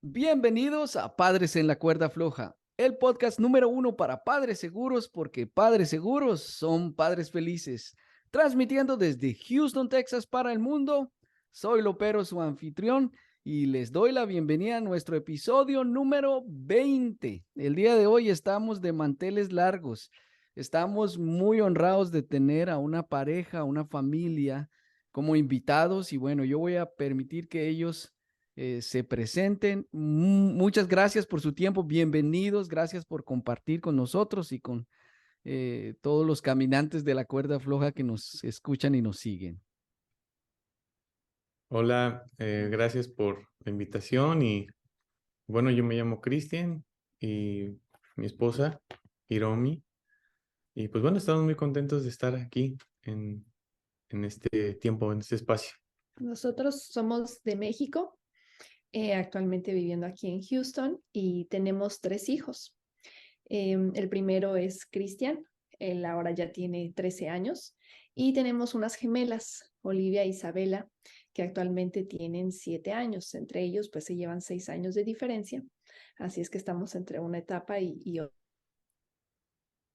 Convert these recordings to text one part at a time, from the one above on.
Bienvenidos a Padres en la Cuerda Floja, el podcast número uno para padres seguros, porque padres seguros son padres felices. Transmitiendo desde Houston, Texas para el mundo, soy Lopero, su anfitrión, y les doy la bienvenida a nuestro episodio número 20. El día de hoy estamos de manteles largos. Estamos muy honrados de tener a una pareja, a una familia como invitados, y bueno, yo voy a permitir que ellos se presenten. Muchas gracias por su tiempo, bienvenidos, gracias por compartir con nosotros y con todos los caminantes de la cuerda floja que nos escuchan y nos siguen. Hola, gracias por la invitación y bueno, yo me llamo Cristian y mi esposa, Hiromi, y pues bueno, estamos muy contentos de estar aquí en este tiempo, en este espacio. Nosotros somos de México, actualmente viviendo aquí en Houston y tenemos 3 hijos. El primero es Cristian, él ahora ya tiene 13 años y tenemos unas gemelas, Olivia e Isabela, que actualmente tienen 7 años. Entre ellos pues se llevan 6 años de diferencia, así es que estamos entre una etapa y otra.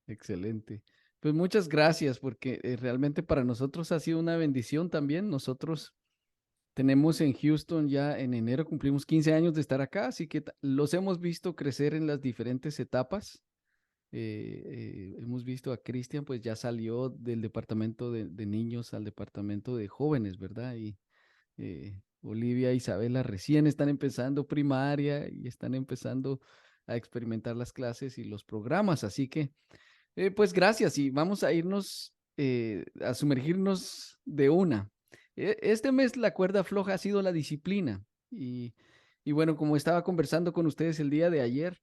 Excelente. Pues muchas gracias porque realmente para nosotros ha sido una bendición también. Nosotros tenemos en Houston ya en enero cumplimos 15 años de estar acá, así que los hemos visto crecer en las diferentes etapas. Hemos visto a Cristian, pues ya salió del departamento de niños al departamento de jóvenes, ¿verdad? Y Olivia e Isabela recién están empezando primaria y están empezando a experimentar las clases y los programas. Así que, pues gracias y vamos a irnos a sumergirnos de una. Este mes la cuerda floja ha sido la disciplina y bueno, como estaba conversando con ustedes el día de ayer,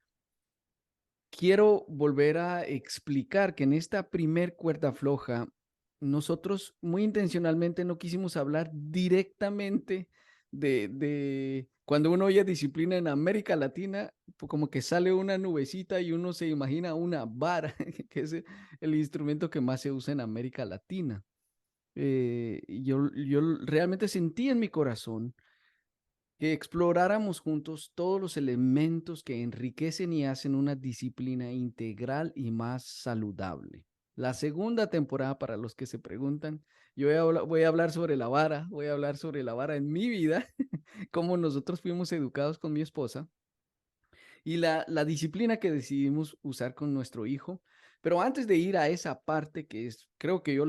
quiero volver a explicar que en esta primer cuerda floja, nosotros muy intencionalmente no quisimos hablar directamente de cuando uno oye disciplina en América Latina, como que sale una nubecita y uno se imagina una vara, que es el instrumento que más se usa en América Latina. Yo realmente sentí en mi corazón que exploráramos juntos todos los elementos que enriquecen y hacen una disciplina integral y más saludable. La segunda temporada, para los que se preguntan, yo voy a hablar sobre la vara, voy a hablar sobre la vara en mi vida, cómo nosotros fuimos educados con mi esposa y la disciplina que decidimos usar con nuestro hijo. Pero antes de ir a esa parte que es, creo que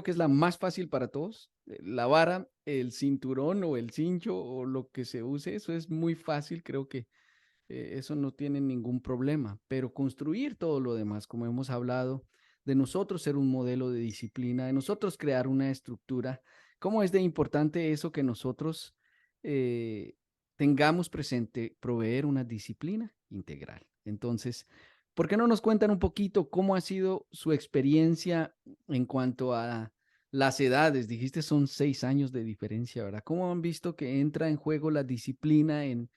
es la más fácil para todos, la vara, el cinturón o el cincho o lo que se use, eso es muy fácil, creo que eso no tiene ningún problema. Pero construir todo lo demás, como hemos hablado, de nosotros ser un modelo de disciplina, de nosotros crear una estructura, cómo es de importante eso que nosotros eh, tengamos presente, proveer una disciplina integral. Entonces, ¿por qué no nos cuentan un poquito cómo ha sido su experiencia en cuanto a las edades? Dijiste son 6 años de diferencia, ¿verdad? ¿Cómo han visto que entra en juego la disciplina en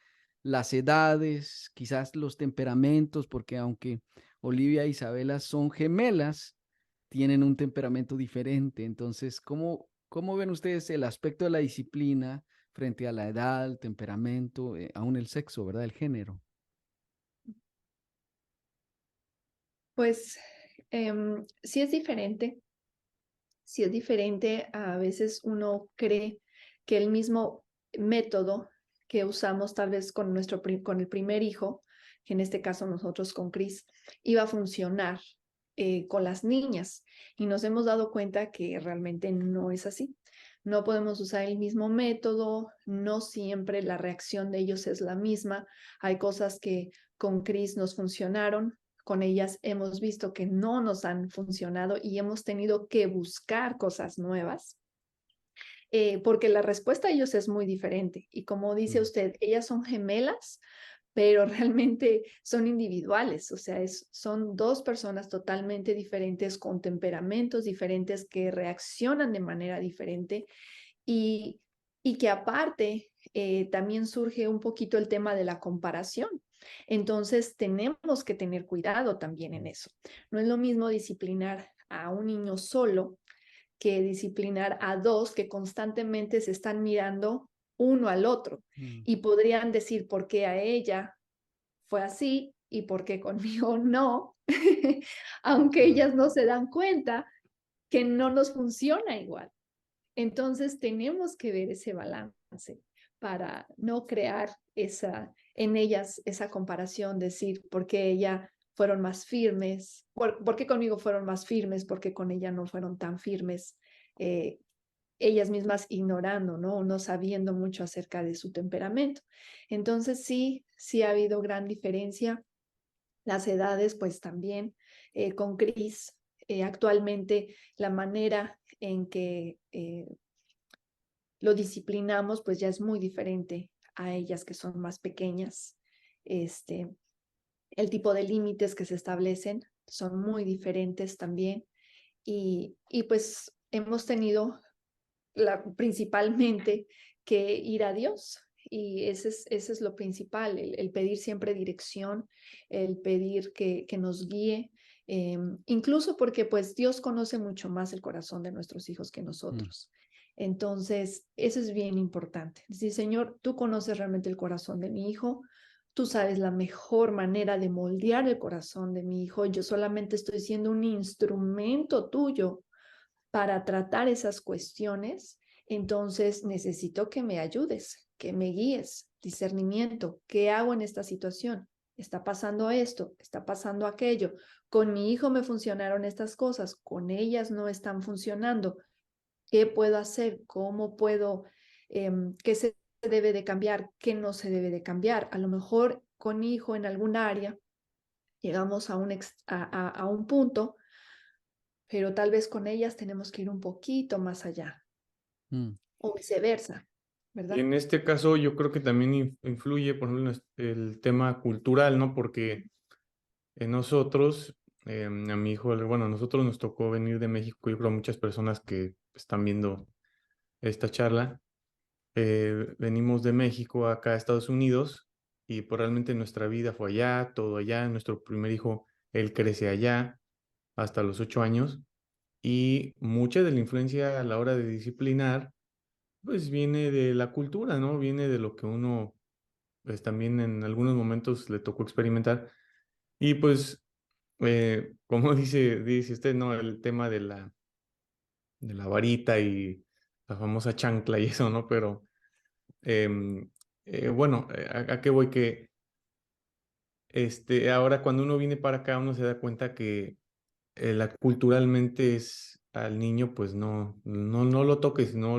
las edades, quizás los temperamentos? Porque aunque Olivia e Isabela son gemelas, tienen un temperamento diferente. Entonces, ¿cómo ven ustedes el aspecto de la disciplina frente a la edad, el temperamento, aún el sexo, ¿verdad? El género. Pues sí es diferente. Si es diferente, a veces uno cree que el mismo método que usamos tal vez con con el primer hijo, que en este caso nosotros con Chris, iba a funcionar con las niñas. Y nos hemos dado cuenta que realmente no es así. No podemos usar el mismo método, no siempre la reacción de ellos es la misma. Hay cosas que con Chris nos funcionaron, con ellas hemos visto que no nos han funcionado y hemos tenido que buscar cosas nuevas, porque la respuesta a ellos es muy diferente. Y como dice Mm. usted, ellas son gemelas, pero realmente son individuales, o sea, son dos personas totalmente diferentes, con temperamentos diferentes, que reaccionan de manera diferente y, y que aparte también surge un poquito el tema de la comparación. Entonces tenemos que tener cuidado también en eso. No es lo mismo disciplinar a un niño solo que disciplinar a dos que constantemente se están mirando uno al otro Mm. y podrían decir por qué a ella fue así y por qué conmigo no, aunque Claro. ellas no se dan cuenta que no nos funciona igual. Entonces tenemos que ver ese balance para no crear en ellas esa comparación, decir por qué ella fueron más firmes, por qué conmigo fueron más firmes, por qué con ella no fueron tan firmes, eh, ellas mismas ignorando, ¿no? No sabiendo mucho acerca de su temperamento. Entonces sí ha habido gran diferencia. Las edades, pues también con Cris, actualmente la manera en que lo disciplinamos, pues ya es muy diferente a ellas que son más pequeñas. Este, el tipo de límites que se establecen son muy diferentes también. Y pues hemos tenido principalmente que ir a Dios. Y ese es lo principal, el pedir siempre dirección, el pedir que nos guíe, incluso porque pues Dios conoce mucho más el corazón de nuestros hijos que Mm. nosotros. Entonces, eso es bien importante. Decir, Señor, tú conoces realmente el corazón de mi hijo, tú sabes la mejor manera de moldear el corazón de mi hijo, yo solamente estoy siendo un instrumento tuyo para tratar esas cuestiones, entonces necesito que me ayudes, que me guíes, discernimiento. ¿Qué hago en esta situación? Está pasando esto, está pasando aquello. Con mi hijo me funcionaron estas cosas, con ellas no están funcionando. ¿Qué puedo hacer? ¿Cómo puedo? ¿Qué se debe de cambiar? ¿Qué no se debe de cambiar? A lo mejor con mi hijo en algún área llegamos a un punto, pero tal vez con ellas tenemos que ir un poquito más allá Mm. o viceversa, Y ¿verdad? en este caso yo creo que también influye, por ejemplo, el tema cultural, ¿no? Porque nosotros, a mi hijo, bueno, a nosotros nos tocó venir de México, yo creo a muchas personas que están viendo esta charla, venimos de México acá a Estados Unidos y pues realmente nuestra vida fue allá, todo allá, nuestro primer hijo, él crece allá hasta los 8 años y mucha de la influencia a la hora de disciplinar, pues viene de la cultura, ¿no? Viene de lo que uno, pues también en algunos momentos le tocó experimentar. Y pues, como dice usted, ¿no? El tema de la varita y la famosa chancla y eso, ¿no? Pero, bueno, ¿a qué voy? Que ahora cuando uno viene para acá, uno se da cuenta que culturalmente es al niño, pues no lo toques, no,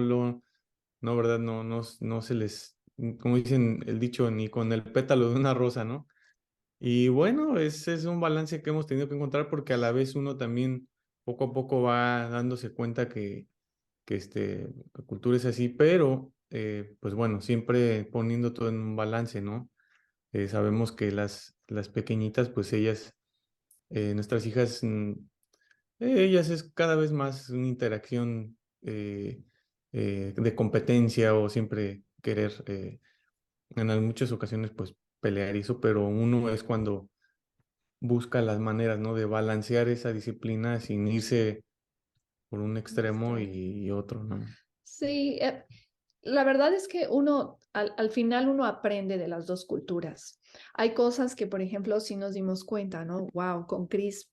¿verdad? No se les, como dicen el dicho, ni con el pétalo de una rosa, ¿no? Y bueno, ese es un balance que hemos tenido que encontrar porque a la vez uno también poco a poco va dándose cuenta que la cultura es así, pero pues bueno, siempre poniendo todo en un balance, ¿no? Sabemos que las pequeñitas, pues ellas, nuestras hijas, ellas es cada vez más una interacción de competencia o siempre querer, muchas ocasiones, pues pelear y eso, pero uno es cuando busca las maneras, ¿no? De balancear esa disciplina sin irse por un extremo y otro, ¿no? Sí, la verdad es que uno, al final uno aprende de las dos culturas. Hay cosas que, por ejemplo, si nos dimos cuenta, ¿no? Wow, con Cris,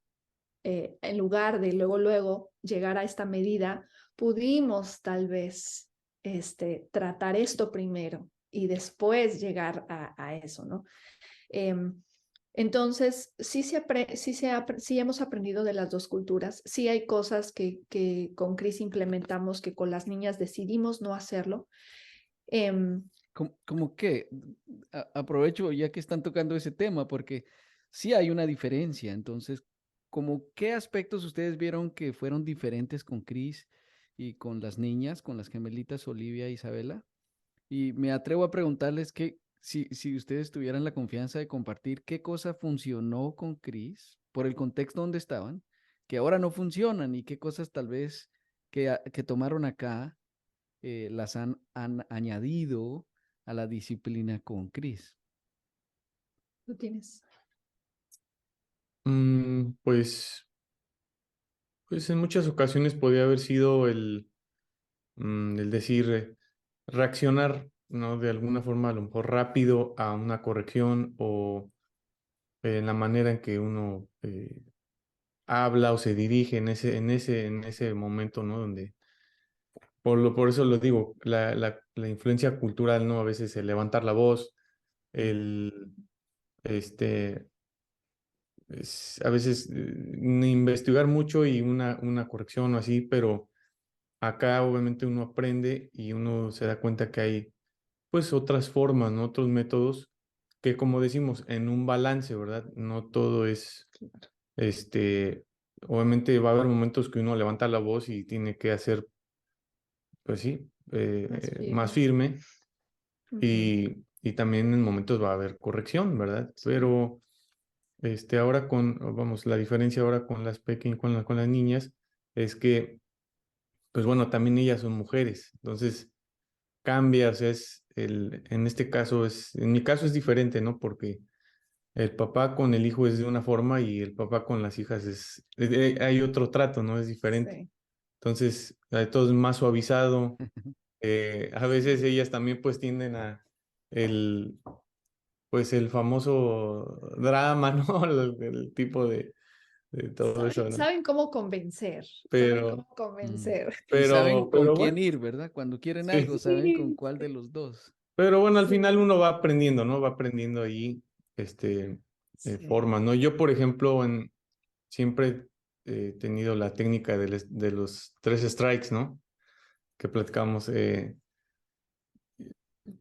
en lugar de luego llegar a esta medida, pudimos tal vez tratar esto primero y después llegar a eso, ¿no? Entonces, sí hemos aprendido de las dos culturas. Sí hay cosas que con Cris implementamos que con las niñas decidimos no hacerlo. Como que aprovecho ya que están tocando ese tema, porque sí hay una diferencia. Entonces, ¿como qué aspectos ustedes vieron que fueron diferentes con Cris y con las niñas, con las gemelitas Olivia e Isabela? Y me atrevo a preguntarles que si ustedes tuvieran la confianza de compartir qué cosa funcionó con Cris por el contexto donde estaban, que ahora no funcionan y qué cosas tal vez que tomaron acá las han añadido a la disciplina con Cris. Tú tienes. Pues, pues en muchas ocasiones podía haber sido el decir, reaccionar ¿no? De alguna forma a lo mejor rápido a una corrección o en la manera en que uno habla o se dirige en ese momento, ¿no? Donde, por eso lo digo, la influencia cultural, ¿no? A veces el levantar la voz, el, este, a veces investigar mucho y una corrección o así, pero acá obviamente uno aprende y uno se da cuenta que hay pues otras formas, ¿no? Otros métodos que como decimos, en un balance, ¿verdad? No todo es, este, obviamente va a haber momentos que uno levanta la voz y tiene que hacer, pues sí, Más más firme. firme Ujú. y también en momentos va a haber corrección, ¿verdad? Sí. Pero ahora vamos, la diferencia ahora con las pequeñas, con las niñas, es que, pues bueno, también ellas son mujeres, entonces cambia, o sea, en este caso en mi caso es diferente, ¿no? Porque el papá con el hijo es de una forma y el papá con las hijas hay otro trato, ¿no? Es diferente. Sí. Entonces, todo es más suavizado. A veces ellas también pues tienden el, pues el famoso drama, ¿no? El tipo de todo eso, ¿no? Saben cómo convencer, saben Pero, cómo convencer. Y saben con pero quién bueno, ir, ¿verdad? Cuando quieren sí. algo, saben con Sí, cuál de los dos. Pero bueno, al final sí, uno va aprendiendo, ¿no? Va aprendiendo ahí, este, sí. formas, ¿no? Yo, por ejemplo, siempre he tenido la técnica de los 3 strikes, ¿no? Que platicamos.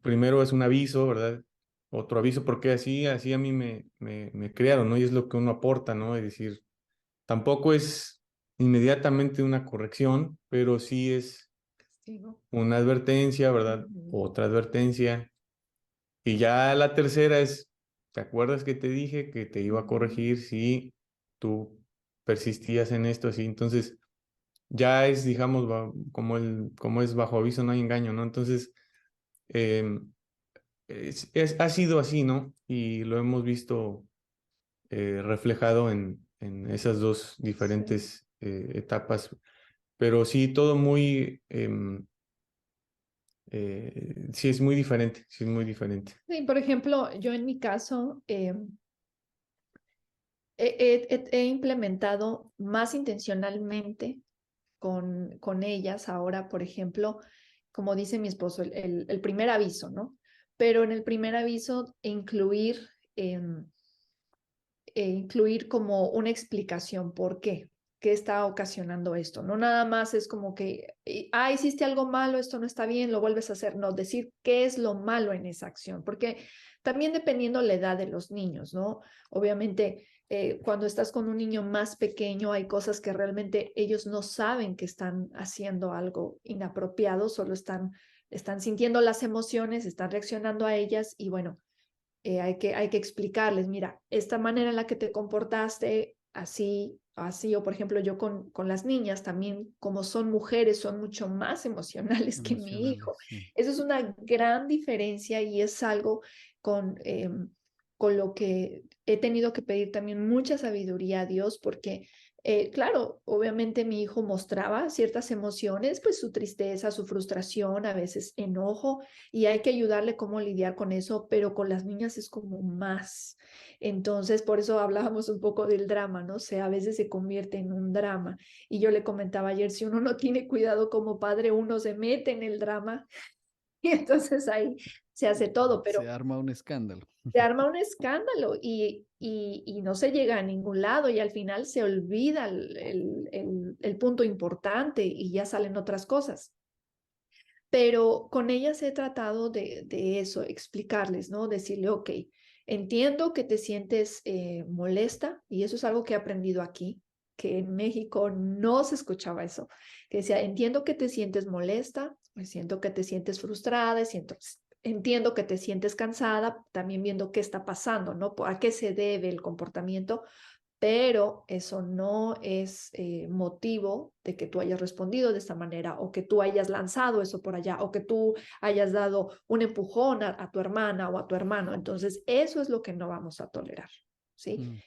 Primero es un aviso, ¿verdad? Otro aviso, porque así a mí me crearon, ¿no? Y es lo que uno aporta, ¿no? Es decir, tampoco es inmediatamente una corrección, pero sí es Castigo. una advertencia, ¿verdad? Ujú. Otra advertencia. Y ya la tercera es, ¿te acuerdas que te dije que te iba a Ujú. corregir si tú persistías en esto así? Entonces, ya es, digamos, como es bajo aviso no hay engaño, ¿no? Entonces, em, ha sido así, ¿no? Y lo hemos visto reflejado en esas dos Sí. diferentes etapas. Pero sí, todo muy, sí es muy diferente, sí es muy diferente. Sí, por ejemplo, yo en mi caso he implementado más intencionalmente con ellas ahora, por ejemplo, como dice mi esposo, el primer aviso, ¿no? Pero en el primer aviso em, incluir como una explicación por qué está ocasionando esto. No nada más es como que, hiciste algo malo, esto no está bien, lo vuelves a hacer. No, decir qué es lo malo en esa acción, porque también dependiendo la edad de los niños, ¿no? Obviamente, cuando estás con un niño más pequeño, hay cosas que realmente ellos no saben que están haciendo algo inapropiado, solo están sintiendo las emociones, están reaccionando a ellas y bueno, hay que explicarles, mira, esta manera en la que te comportaste, así, así, o por ejemplo, yo con las niñas también, como son mujeres, son mucho más emocionales que mi Emocionales, hijo. sí. Eso es una gran diferencia y es algo con lo que he tenido que pedir también mucha sabiduría a Dios, porque claro, obviamente mi hijo mostraba ciertas emociones, pues su tristeza, su frustración, a veces enojo, y hay que ayudarle cómo lidiar con eso, pero con las niñas es como más. Entonces, por eso hablábamos un poco del drama, ¿no? O sea, a veces se convierte en un drama. Y yo le comentaba ayer, si uno no tiene cuidado como padre, uno se mete en el drama y entonces ahí se hace todo, Se pero arma un escándalo. se arma un escándalo y no se llega a ningún lado y al final se olvida el punto importante y ya salen otras cosas. Pero con ellas he tratado de eso, explicarles, ¿no? Decirle, ok, entiendo que te sientes molesta y eso es algo que he aprendido aquí, que en México no se escuchaba eso, que decía, entiendo que te sientes molesta, siento que te sientes frustrada, entiendo que te sientes cansada, también viendo qué está pasando, ¿no? ¿A qué se debe el comportamiento? Pero eso no es motivo de que tú hayas respondido de esta manera o que tú hayas lanzado eso por allá o que tú hayas dado un empujón a tu hermana o a tu hermano. Entonces, eso es lo que no vamos a tolerar, ¿sí? Mm.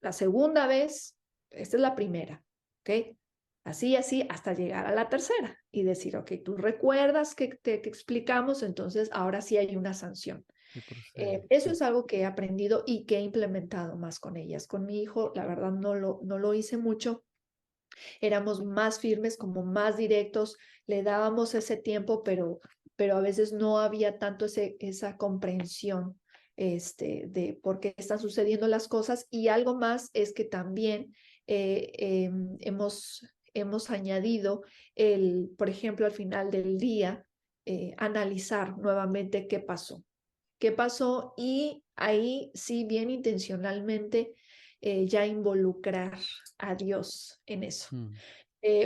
La segunda vez, esta es la primera, ¿ok? así, así, hasta llegar a la tercera y decir, ok, tú recuerdas que te que explicamos, entonces ahora sí hay una sanción. ¿Qué procede? Eso Sí. es algo que he aprendido y que he implementado más con ellas. Con mi hijo, la verdad, no lo hice mucho. Éramos más firmes, como más directos, le dábamos ese tiempo, pero a veces no había tanto esa comprensión de por qué están sucediendo las cosas. Y algo más es que también hemos añadido por ejemplo, al final del día, analizar nuevamente qué pasó y ahí sí bien intencionalmente ya involucrar a Dios en eso. Mm.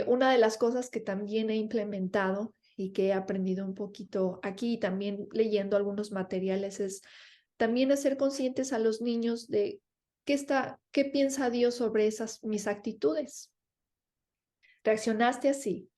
Una de las cosas que también he implementado y que he aprendido un poquito aquí y también leyendo algunos materiales es también hacer conscientes a los niños de qué piensa Dios sobre esas mis actitudes. Reaccionaste así,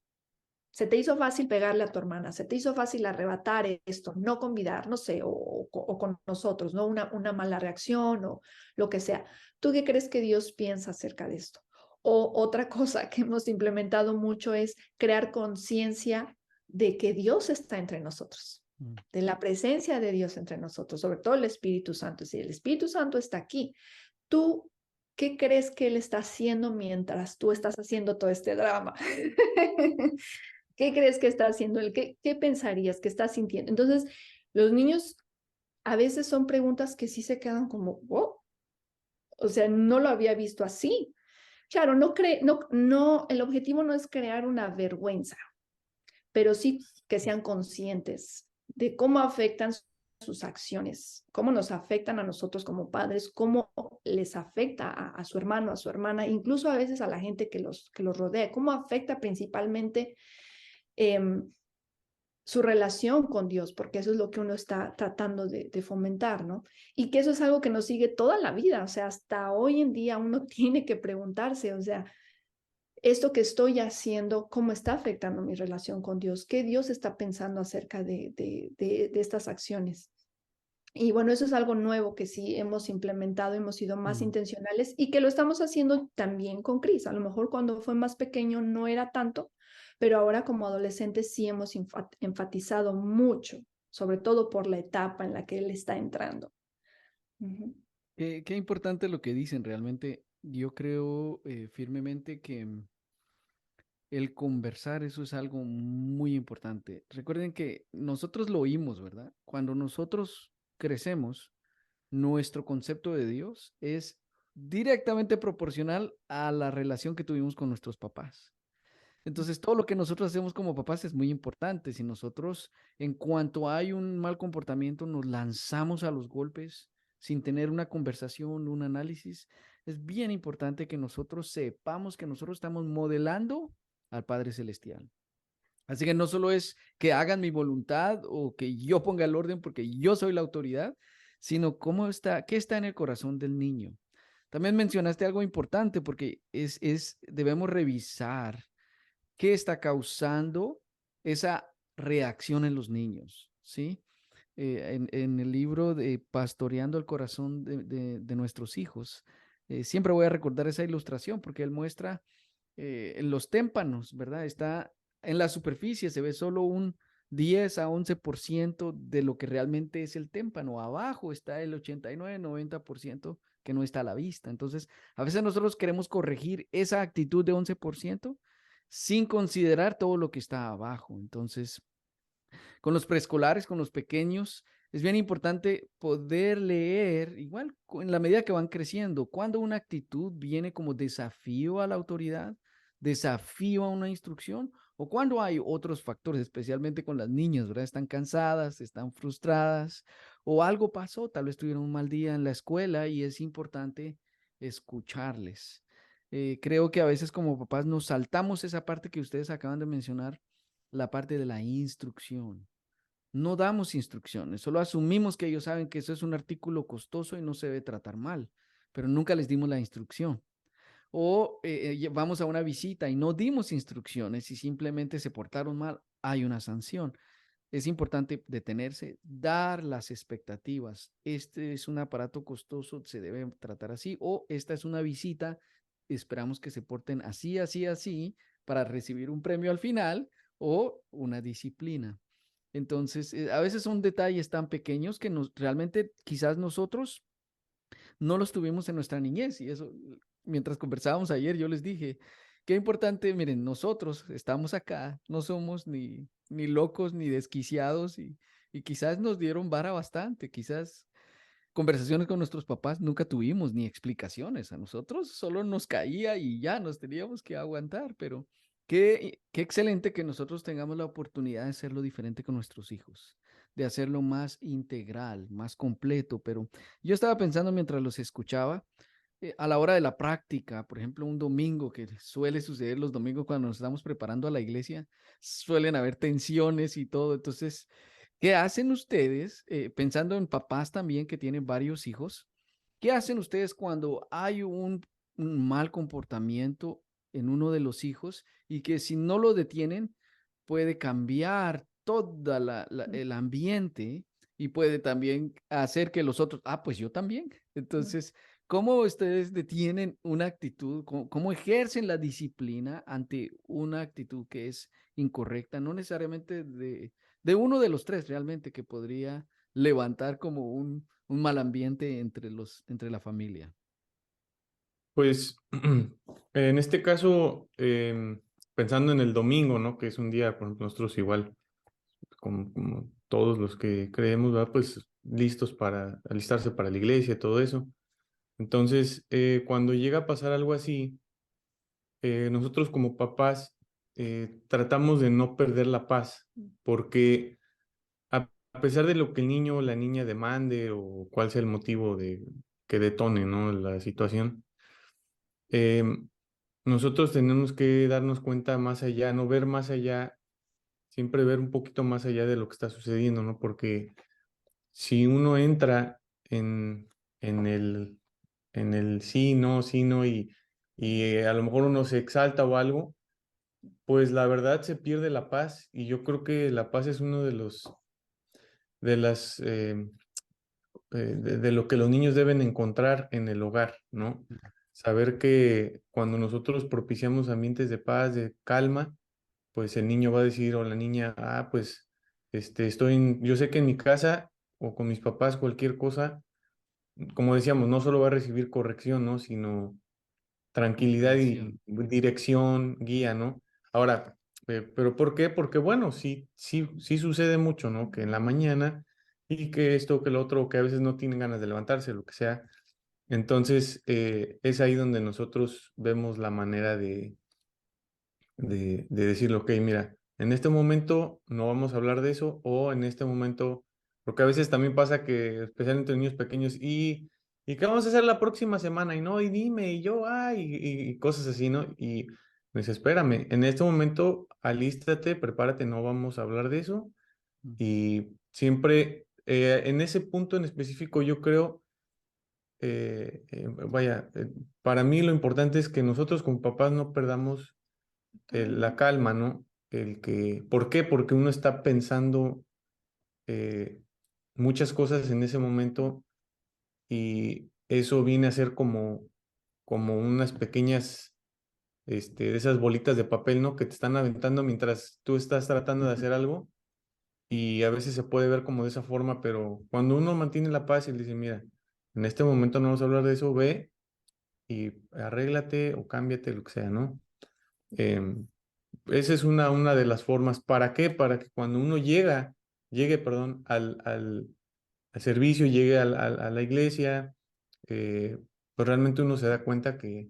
se te hizo fácil pegarle a tu hermana, se te hizo fácil arrebatar esto, no convidar, no sé, o con nosotros, ¿no? Una mala reacción o lo que sea. ¿Tú qué crees que Dios piensa acerca de esto? O otra cosa que hemos implementado mucho es crear conciencia de que Dios está entre nosotros, Mm. de la presencia de Dios entre nosotros, sobre todo el Espíritu Santo. Si el Espíritu Santo está aquí, ¿tú qué crees que Él está haciendo mientras tú estás haciendo todo este drama? ¿Qué crees que está haciendo él? ¿Qué pensarías que está sintiendo? Entonces, los niños a veces son preguntas que sí se quedan como, wow, o sea, no lo había visto así. Claro, no, el objetivo no es crear una vergüenza, pero sí que sean conscientes de cómo afectan sus acciones, cómo nos afectan a nosotros como padres, cómo les afecta a su hermano, a su hermana, incluso a veces a la gente que los rodea, cómo afecta principalmente eh, su relación con Dios, porque eso es lo que uno está tratando de fomentar, ¿no? Y que eso es algo que nos sigue toda la vida, o sea, hasta hoy en día uno tiene que preguntarse, o sea, esto que estoy haciendo, ¿cómo está afectando mi relación con Dios? ¿Qué Dios está pensando acerca de estas acciones? Y bueno, eso es algo nuevo que sí hemos implementado, hemos sido más Mm. intencionales y que lo estamos haciendo también con Chris. A lo mejor cuando fue más pequeño no era tanto, pero ahora como adolescentes sí hemos enfatizado mucho, sobre todo por la etapa en la que él está entrando. Ujú. Qué importante lo que dicen realmente. Yo creo firmemente que el conversar, eso es algo muy importante. Recuerden que nosotros lo oímos, ¿verdad? Cuando nosotros crecemos, nuestro concepto de Dios es directamente proporcional a la relación que tuvimos con nuestros papás. Entonces, todo lo que nosotros hacemos como papás es muy importante. Si nosotros, en cuanto hay un mal comportamiento, nos lanzamos a los golpes sin tener una conversación, un análisis, es bien importante que nosotros sepamos que nosotros estamos modelando al Padre Celestial. Así que no solo es que hagan mi voluntad o que yo ponga el orden porque yo soy la autoridad, sino qué está en el corazón del niño. También mencionaste algo importante porque debemos revisar qué está causando esa reacción en los niños, ¿sí? En el libro de Pastoreando el corazón de nuestros hijos, siempre voy a recordar esa ilustración porque él muestra en los témpanos, ¿verdad? Está en la superficie, se ve solo un 10 a 11% de lo que realmente es el témpano. Abajo está el 89-90% que no está a la vista. Entonces, a veces nosotros queremos corregir esa actitud de 11% sin considerar todo lo que está abajo. Entonces, con los preescolares, con los pequeños, es bien importante poder leer, igual en la medida que van creciendo, cuando una actitud viene como desafío a la autoridad, desafío a una instrucción, o cuando hay otros factores, especialmente con las niñas, ¿verdad? Están cansadas, están frustradas, o algo pasó, tal vez tuvieron un mal día en la escuela y es importante escucharles. Creo que a veces como papás nos saltamos esa parte que ustedes acaban de mencionar, la parte de la instrucción. No damos instrucciones, solo asumimos que ellos saben que eso es un artículo costoso y no se debe tratar mal, pero nunca les dimos la instrucción. O vamos a una visita y no dimos instrucciones y simplemente se portaron mal, hay una sanción. Es importante detenerse, dar las expectativas. Este es un aparato costoso, se debe tratar así, o esta es una visita, esperamos que se porten así, así, así, para recibir un premio al final o una disciplina. Entonces, a veces son detalles tan pequeños que realmente quizás nosotros no los tuvimos en nuestra niñez. Y eso, mientras conversábamos ayer, yo les dije, qué importante, miren, nosotros estamos acá, no somos ni locos ni desquiciados y quizás nos dieron vara bastante, quizás conversaciones con nuestros papás nunca tuvimos ni explicaciones. A nosotros solo nos caía y ya nos teníamos que aguantar, pero qué excelente que nosotros tengamos la oportunidad de hacerlo diferente con nuestros hijos, de hacerlo más integral, más completo. Pero yo estaba pensando mientras los escuchaba, a la hora de la práctica, por ejemplo, un domingo, que suele suceder los domingos cuando nos estamos preparando a la iglesia, suelen haber tensiones y todo. Entonces, ¿qué hacen ustedes, pensando en papás también que tienen varios hijos? ¿Qué hacen ustedes cuando hay un mal comportamiento en uno de los hijos y que si no lo detienen puede cambiar toda el ambiente y puede también hacer que los otros, pues yo también. Entonces, ¿cómo ustedes detienen una actitud? ¿Cómo ejercen la disciplina ante una actitud que es incorrecta? No necesariamente de uno de los tres realmente que podría levantar como un mal ambiente entre la familia. Pues en este caso, pensando en el domingo, ¿no? Que es un día, por ejemplo, nosotros igual, como todos los que creemos, ¿verdad? Pues listos para alistarse para la iglesia, todo eso. Entonces, cuando llega a pasar algo así, nosotros como papás tratamos de no perder la paz, porque a pesar de lo que el niño o la niña demande o cuál sea el motivo de que detone, ¿no? La situación, nosotros tenemos que darnos cuenta más allá, no ver más allá, siempre ver un poquito más allá de lo que está sucediendo, ¿no? Porque si uno entra en el sí, no, y a lo mejor uno se exalta o algo, pues la verdad se pierde la paz y yo creo que la paz es uno de de las, de lo que los niños deben encontrar en el hogar, ¿no? Saber que cuando nosotros propiciamos ambientes de paz, de calma, pues el niño va a decir o la niña, pues yo sé que en mi casa o con mis papás cualquier cosa, como decíamos, no solo va a recibir corrección, ¿no? Sino tranquilidad y Comprensión. dirección, guía, ¿no? Ahora, ¿pero por qué? Porque bueno, sí sucede mucho, ¿no? Que en la mañana y que esto, que lo otro, que a veces no tienen ganas de levantarse, lo que sea. Entonces, es ahí donde nosotros vemos la manera de decirle, ok, mira, en este momento no vamos a hablar de eso, o en este momento, porque a veces también pasa que, especialmente en niños pequeños, ¿y qué vamos a hacer la próxima semana? Y no, y dime, y yo, y cosas así, ¿no? Y me dice, espérame, en este momento, alístate, prepárate, no vamos a hablar de eso. Y siempre, en ese punto en específico, yo creo, vaya, para mí lo importante es que nosotros como papás no perdamos la calma, ¿no? ¿Por qué? Porque uno está pensando eh, muchas cosas en ese momento y eso viene a ser como unas pequeñas, de esas bolitas de papel, ¿no? Que te están aventando mientras tú estás tratando de hacer algo y a veces se puede ver como de esa forma, pero cuando uno mantiene la paz y le dice, mira, en este momento no vamos a hablar de eso, ve y arréglate o cámbiate, lo que sea, ¿no? Em, Esa es una de las formas. ¿Para qué? Para que cuando uno llegue, perdón, al servicio, llegue a la iglesia, pues realmente uno se da cuenta que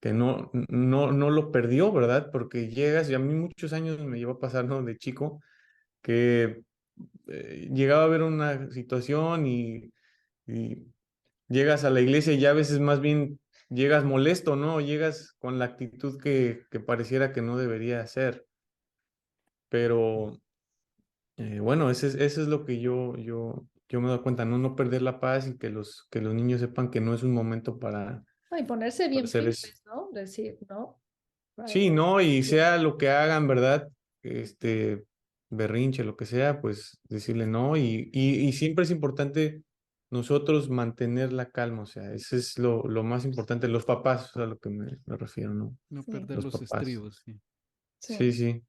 no lo perdió, ¿verdad? Porque llegas, y a mí muchos años me llevó a pasar, ¿no? De chico, que llegaba a ver una situación y llegas a la iglesia y ya a veces más bien llegas molesto, ¿no? Llegas con la actitud que pareciera que no debería ser. Pero bueno, eso es lo que yo me doy cuenta, ¿no? No perder la paz y que los niños sepan que no es un momento No, y ponerse para bien hacer eso. firmes, ¿no? Decir, no. Sí, no, y sea lo que hagan, ¿verdad? Berrinche, lo que sea, pues decirle no. Y siempre es importante nosotros mantener la calma, o sea, eso es lo más importante. Los papás, a lo que me refiero, ¿no? No Sí. perder Los los papás. estribos, sí. Sí, Sí, sí.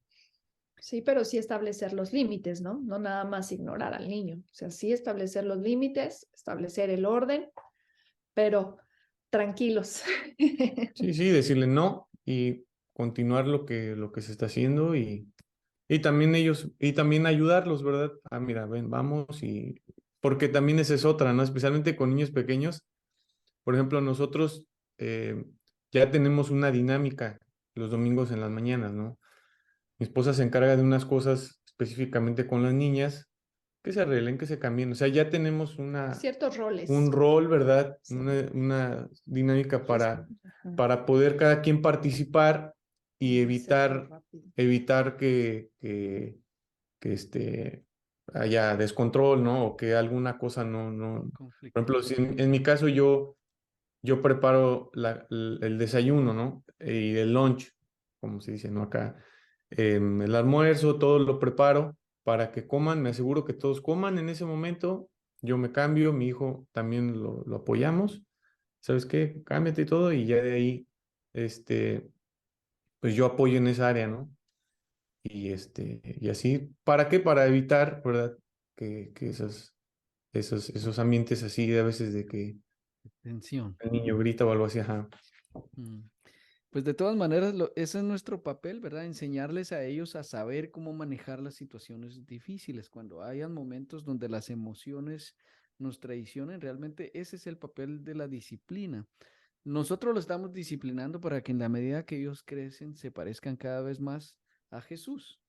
sí, pero sí establecer los límites, ¿no? No nada más ignorar al niño. O sea, sí establecer los límites, establecer el orden, pero tranquilos. Sí, sí, decirle no y continuar lo que se está haciendo y también ellos, y también ayudarlos, ¿verdad? Ah, mira, ven, vamos y porque también esa es otra, ¿no? Especialmente con niños pequeños. Por ejemplo, nosotros eh, ya tenemos una dinámica los domingos en las mañanas, ¿no? Mi esposa se encarga de unas cosas específicamente con las niñas, que se arreglen, que se cambien. O sea, ya tenemos Ciertos un roles. rol, ¿verdad? Sí. Una dinámica Ajá. para poder cada quien participar y Y hacerlo rápido. evitar que haya descontrol, ¿no? O que alguna cosa no. Por Conflicto. ejemplo, si en mi caso yo preparo el desayuno, ¿no? Y el lunch, como se dice, ¿no? Acá, el almuerzo, todo lo preparo para que coman, me aseguro que todos coman en ese momento, yo me cambio, mi hijo también lo apoyamos, ¿sabes qué? Cámbiate y todo, y ya de ahí, este, pues yo apoyo en esa área, ¿no? Y así, ¿para qué? Para evitar, ¿verdad? Que esos ambientes así, a veces de que Tensión. el niño grita o algo así, ajá. Mm. Pues de todas maneras, ese es nuestro papel, ¿verdad? Enseñarles a ellos a saber cómo manejar las situaciones difíciles. Cuando hayan momentos donde las emociones nos traicionen, realmente ese es el papel de la disciplina. Nosotros lo estamos disciplinando para que en la medida que ellos crecen se parezcan cada vez más a Jesús,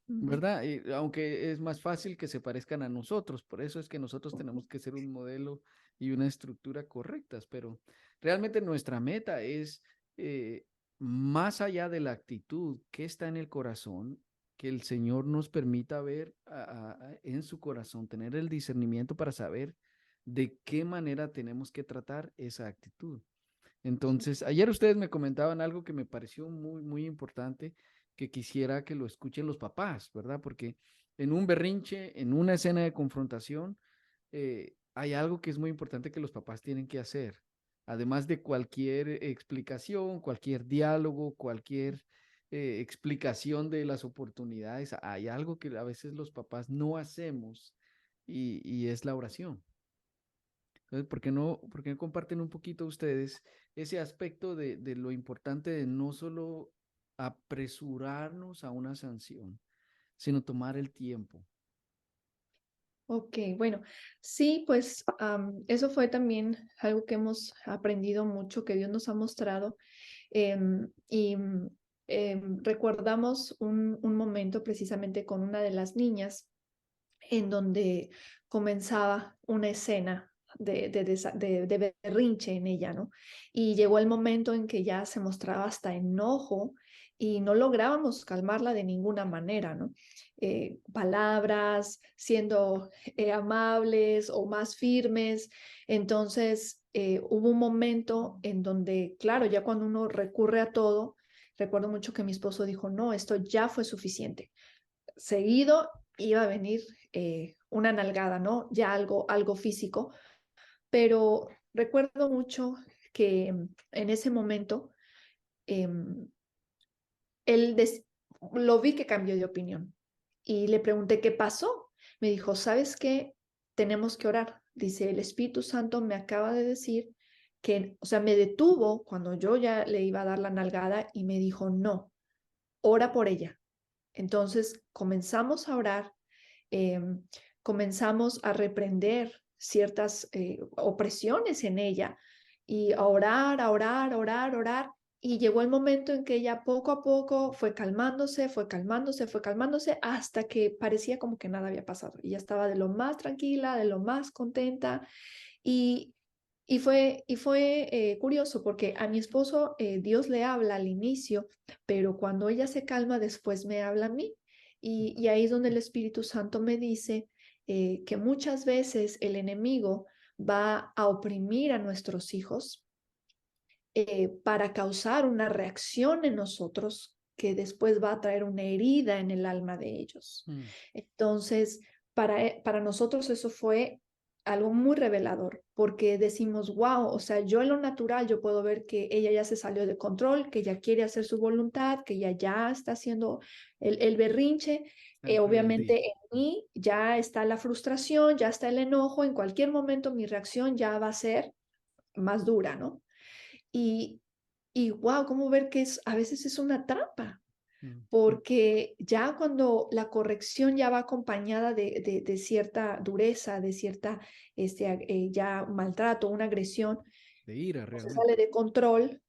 Ujú. ¿verdad? Y aunque es más fácil que se parezcan a nosotros, por eso es que nosotros tenemos que ser un modelo y una estructura correctas, pero realmente nuestra meta es, eh, más allá de la actitud que está en el corazón, que el Señor nos permita ver en su corazón, tener el discernimiento para saber de qué manera tenemos que tratar esa actitud. Sí. Entonces, ayer ustedes me comentaban algo que me pareció muy, muy importante, que quisiera que lo escuchen los papás, ¿verdad? Porque en un berrinche, en una escena de confrontación, hay algo que es muy importante que los papás tienen que hacer. Además de cualquier explicación, cualquier diálogo, cualquier explicación de las oportunidades, hay algo que a veces los papás no hacemos y es la oración. Entonces, por qué no comparten un poquito ustedes ese aspecto de lo importante de no solo apresurarnos a una sanción, sino tomar el tiempo? Ok, bueno, sí, pues eso fue también algo que hemos aprendido mucho, que Dios nos ha mostrado. Recordamos un momento precisamente con una de las niñas en donde comenzaba una escena de berrinche en ella, ¿no? Y llegó el momento en que ya se mostraba hasta enojo y no lográbamos calmarla de ninguna manera, ¿no? Palabras, siendo amables o más firmes. Entonces, hubo un momento en donde, claro, ya cuando uno recurre a todo, recuerdo mucho que mi esposo dijo, no, esto ya fue suficiente. Seguido iba a venir una nalgada, ¿no? Ya algo físico, pero recuerdo mucho que en ese momento eh, él lo vi que cambió de opinión y le pregunté qué pasó. Me dijo, ¿sabes qué? Tenemos que orar. Dice, el Espíritu Santo me acaba de decir que, o sea, me detuvo cuando yo ya le iba a dar la nalgada y me dijo, no, ora por ella. Entonces comenzamos a orar, eh, comenzamos a reprender ciertas opresiones en ella y a orar, a orar, a orar, a orar. Y llegó el momento en que ella poco a poco fue calmándose, fue calmándose, fue calmándose, hasta que parecía como que nada había pasado. Y ya estaba de lo más tranquila, de lo más contenta. Y, y fue curioso porque a mi esposo Dios le habla al inicio, pero cuando ella se calma, después me habla a mí. Y ahí es donde el Espíritu Santo me dice que muchas veces el enemigo va a oprimir a nuestros hijos para causar una reacción en nosotros que después va a traer una herida en el alma de ellos. Mm. Entonces, para nosotros eso fue algo muy revelador, porque decimos, wow, o sea, yo en lo natural, yo puedo ver que ella ya se salió de control, que ella quiere hacer su voluntad, que ella ya está haciendo el berrinche. Al Obviamente rebeldía. en mí ya está la frustración, ya está el enojo, en cualquier momento mi reacción ya va a ser más dura, ¿no? Y, y wow, cómo ver que a veces es una trampa, porque ya cuando la corrección ya va acompañada de cierta dureza, de cierta ya maltrato, una agresión, De ira se realmente. sale de control,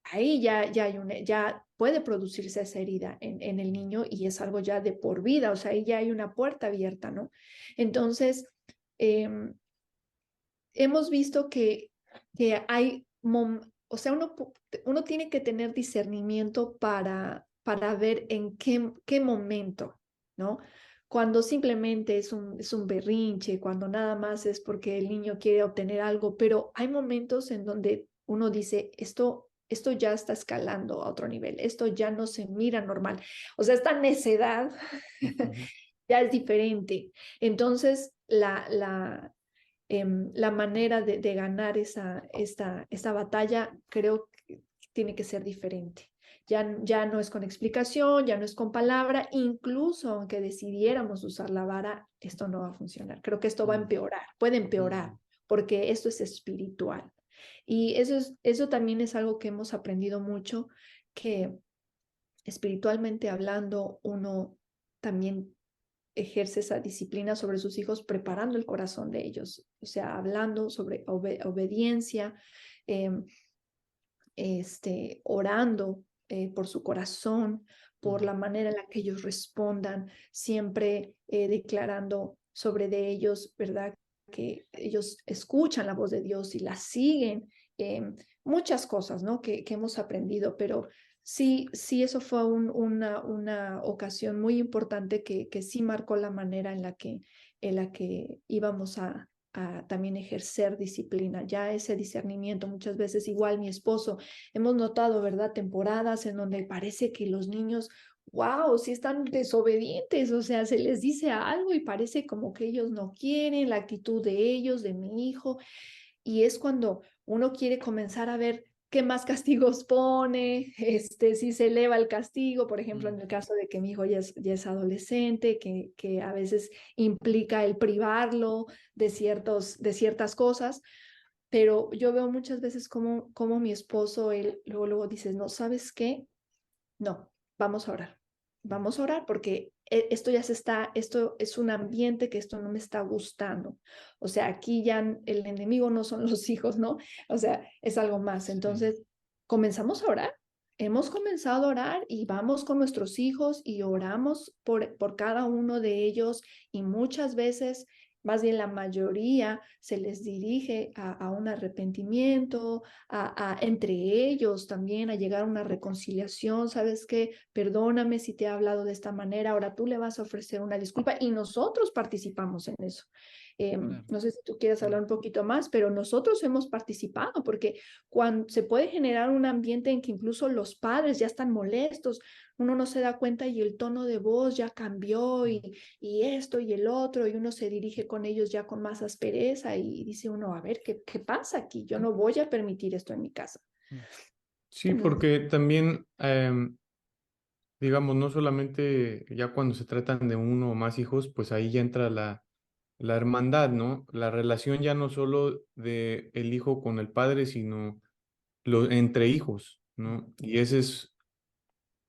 ahí ya puede producirse esa herida en el niño y es algo ya de por vida, o sea, ahí ya hay una puerta abierta, ¿no? Entonces, em, hemos visto que hay, o sea, uno tiene que tener discernimiento para ver en qué momento, ¿no? Cuando simplemente es un berrinche, cuando nada más es porque el niño quiere obtener algo, pero hay momentos en donde uno dice, esto ya está escalando a otro nivel, esto ya no se mira normal. O sea, esta necedad ya es diferente. Entonces, la manera de ganar esta batalla creo que tiene que ser diferente. Ya no es con explicación, ya no es con palabra, incluso aunque decidiéramos usar la vara, esto no va a funcionar. Creo que esto va a empeorar, puede empeorar, porque esto es espiritual. Y eso también es algo que hemos aprendido mucho, que espiritualmente hablando, uno también ejerce esa disciplina sobre sus hijos, preparando el corazón de ellos, o sea, hablando sobre obediencia, eh, orando por su corazón, por la manera en la que ellos respondan, siempre declarando sobre de ellos, ¿verdad? Que ellos escuchan la voz de Dios y la siguen. Muchas cosas, ¿no? Que hemos aprendido, pero sí, eso fue una ocasión muy importante que sí marcó la manera en la que íbamos a también ejercer disciplina, ya ese discernimiento. Muchas veces, igual mi esposo, hemos notado, ¿verdad? Temporadas en donde parece que los niños, wow, sí están desobedientes, o sea, se les dice algo y parece como que ellos no quieren, la actitud de ellos, de mi hijo, y es cuando uno quiere comenzar a ver qué más castigos pone, si se eleva el castigo, por ejemplo, en el caso de que mi hijo ya es adolescente, que a veces implica el privarlo de ciertas cosas, pero yo veo muchas veces como mi esposo, él luego dice, no, ¿sabes qué? No, vamos a orar porque esto es un ambiente que esto no me está gustando. O sea, aquí ya el enemigo no son los hijos, ¿no? O sea, es algo más. Entonces, comenzamos a orar. Hemos comenzado a orar y vamos con nuestros hijos y oramos por cada uno de ellos y muchas veces, más bien la mayoría, se les dirige a un arrepentimiento, entre ellos también, a llegar a una reconciliación. ¿Sabes qué? Perdóname si te he hablado de esta manera, ahora tú le vas a ofrecer una disculpa y nosotros participamos en eso. Claro. No sé si tú quieres hablar un poquito más, pero nosotros hemos participado porque cuando se puede generar un ambiente en que incluso los padres ya están molestos, uno no se da cuenta y el tono de voz ya cambió y esto y el otro, y uno se dirige con ellos ya con más aspereza y dice uno, a ver, ¿qué pasa aquí? Yo no voy a permitir esto en mi casa. Sí, porque también, digamos, no solamente ya cuando se tratan de uno o más hijos, pues ahí ya entra la hermandad, ¿no? La relación ya no solo de el hijo con el padre, sino entre hijos, ¿no? Y ese es,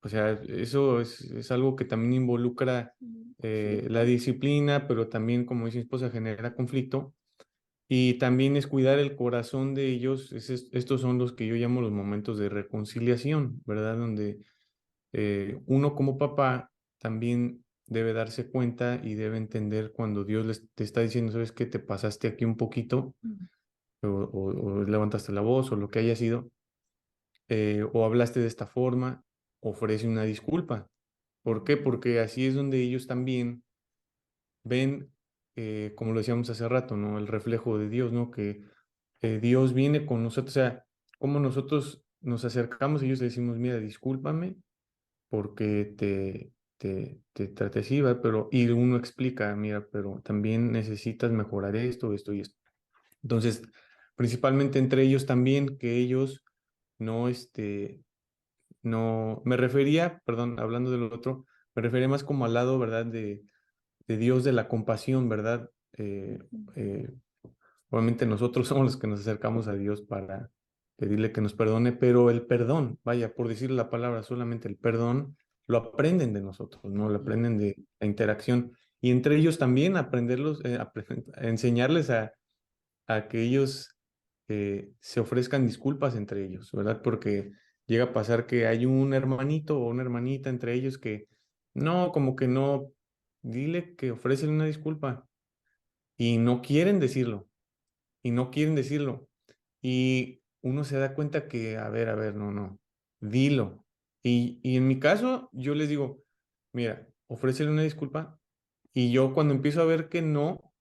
o sea, eso es algo que también involucra Sí. la disciplina, pero también, como dice mi esposa, genera conflicto. Y también es cuidar el corazón de ellos. Estos son los que yo llamo los momentos de reconciliación, ¿verdad? Donde uno como papá también debe darse cuenta y debe entender cuando Dios te está diciendo, ¿sabes qué? Te pasaste aquí un poquito o levantaste la voz o lo que haya sido, o hablaste de esta forma, ofrece una disculpa. ¿Por qué? Porque así es donde ellos también ven, como lo decíamos hace rato, ¿no? El reflejo de Dios, ¿no? Que Dios viene con nosotros, o sea, como nosotros nos acercamos y ellos le decimos, mira, discúlpame porque te te trate así, ¿va? Pero, y uno explica, mira, pero también necesitas mejorar esto, esto y esto. Entonces, principalmente entre ellos también, que ellos no, no, me refería, perdón, hablando del otro, me refería más como al lado, ¿verdad? De Dios, de la compasión, ¿verdad? Eh, Obviamente nosotros somos los que nos acercamos a Dios para pedirle que nos perdone, pero el perdón, vaya, por decir la palabra, solamente el perdón, lo aprenden de nosotros, ¿no? Lo aprenden de la interacción. Y entre ellos también aprenderlos, enseñarles a que ellos se ofrezcan disculpas entre ellos, ¿verdad? Porque llega a pasar que hay un hermanito o una hermanita entre ellos que no, como que no, dile que ofrecen una disculpa y no quieren decirlo, y no quieren decirlo. Y uno se da cuenta que, a ver, no, no, dilo. Y en mi caso, yo les digo, mira, ofrécele una disculpa. Y yo cuando empiezo a ver que no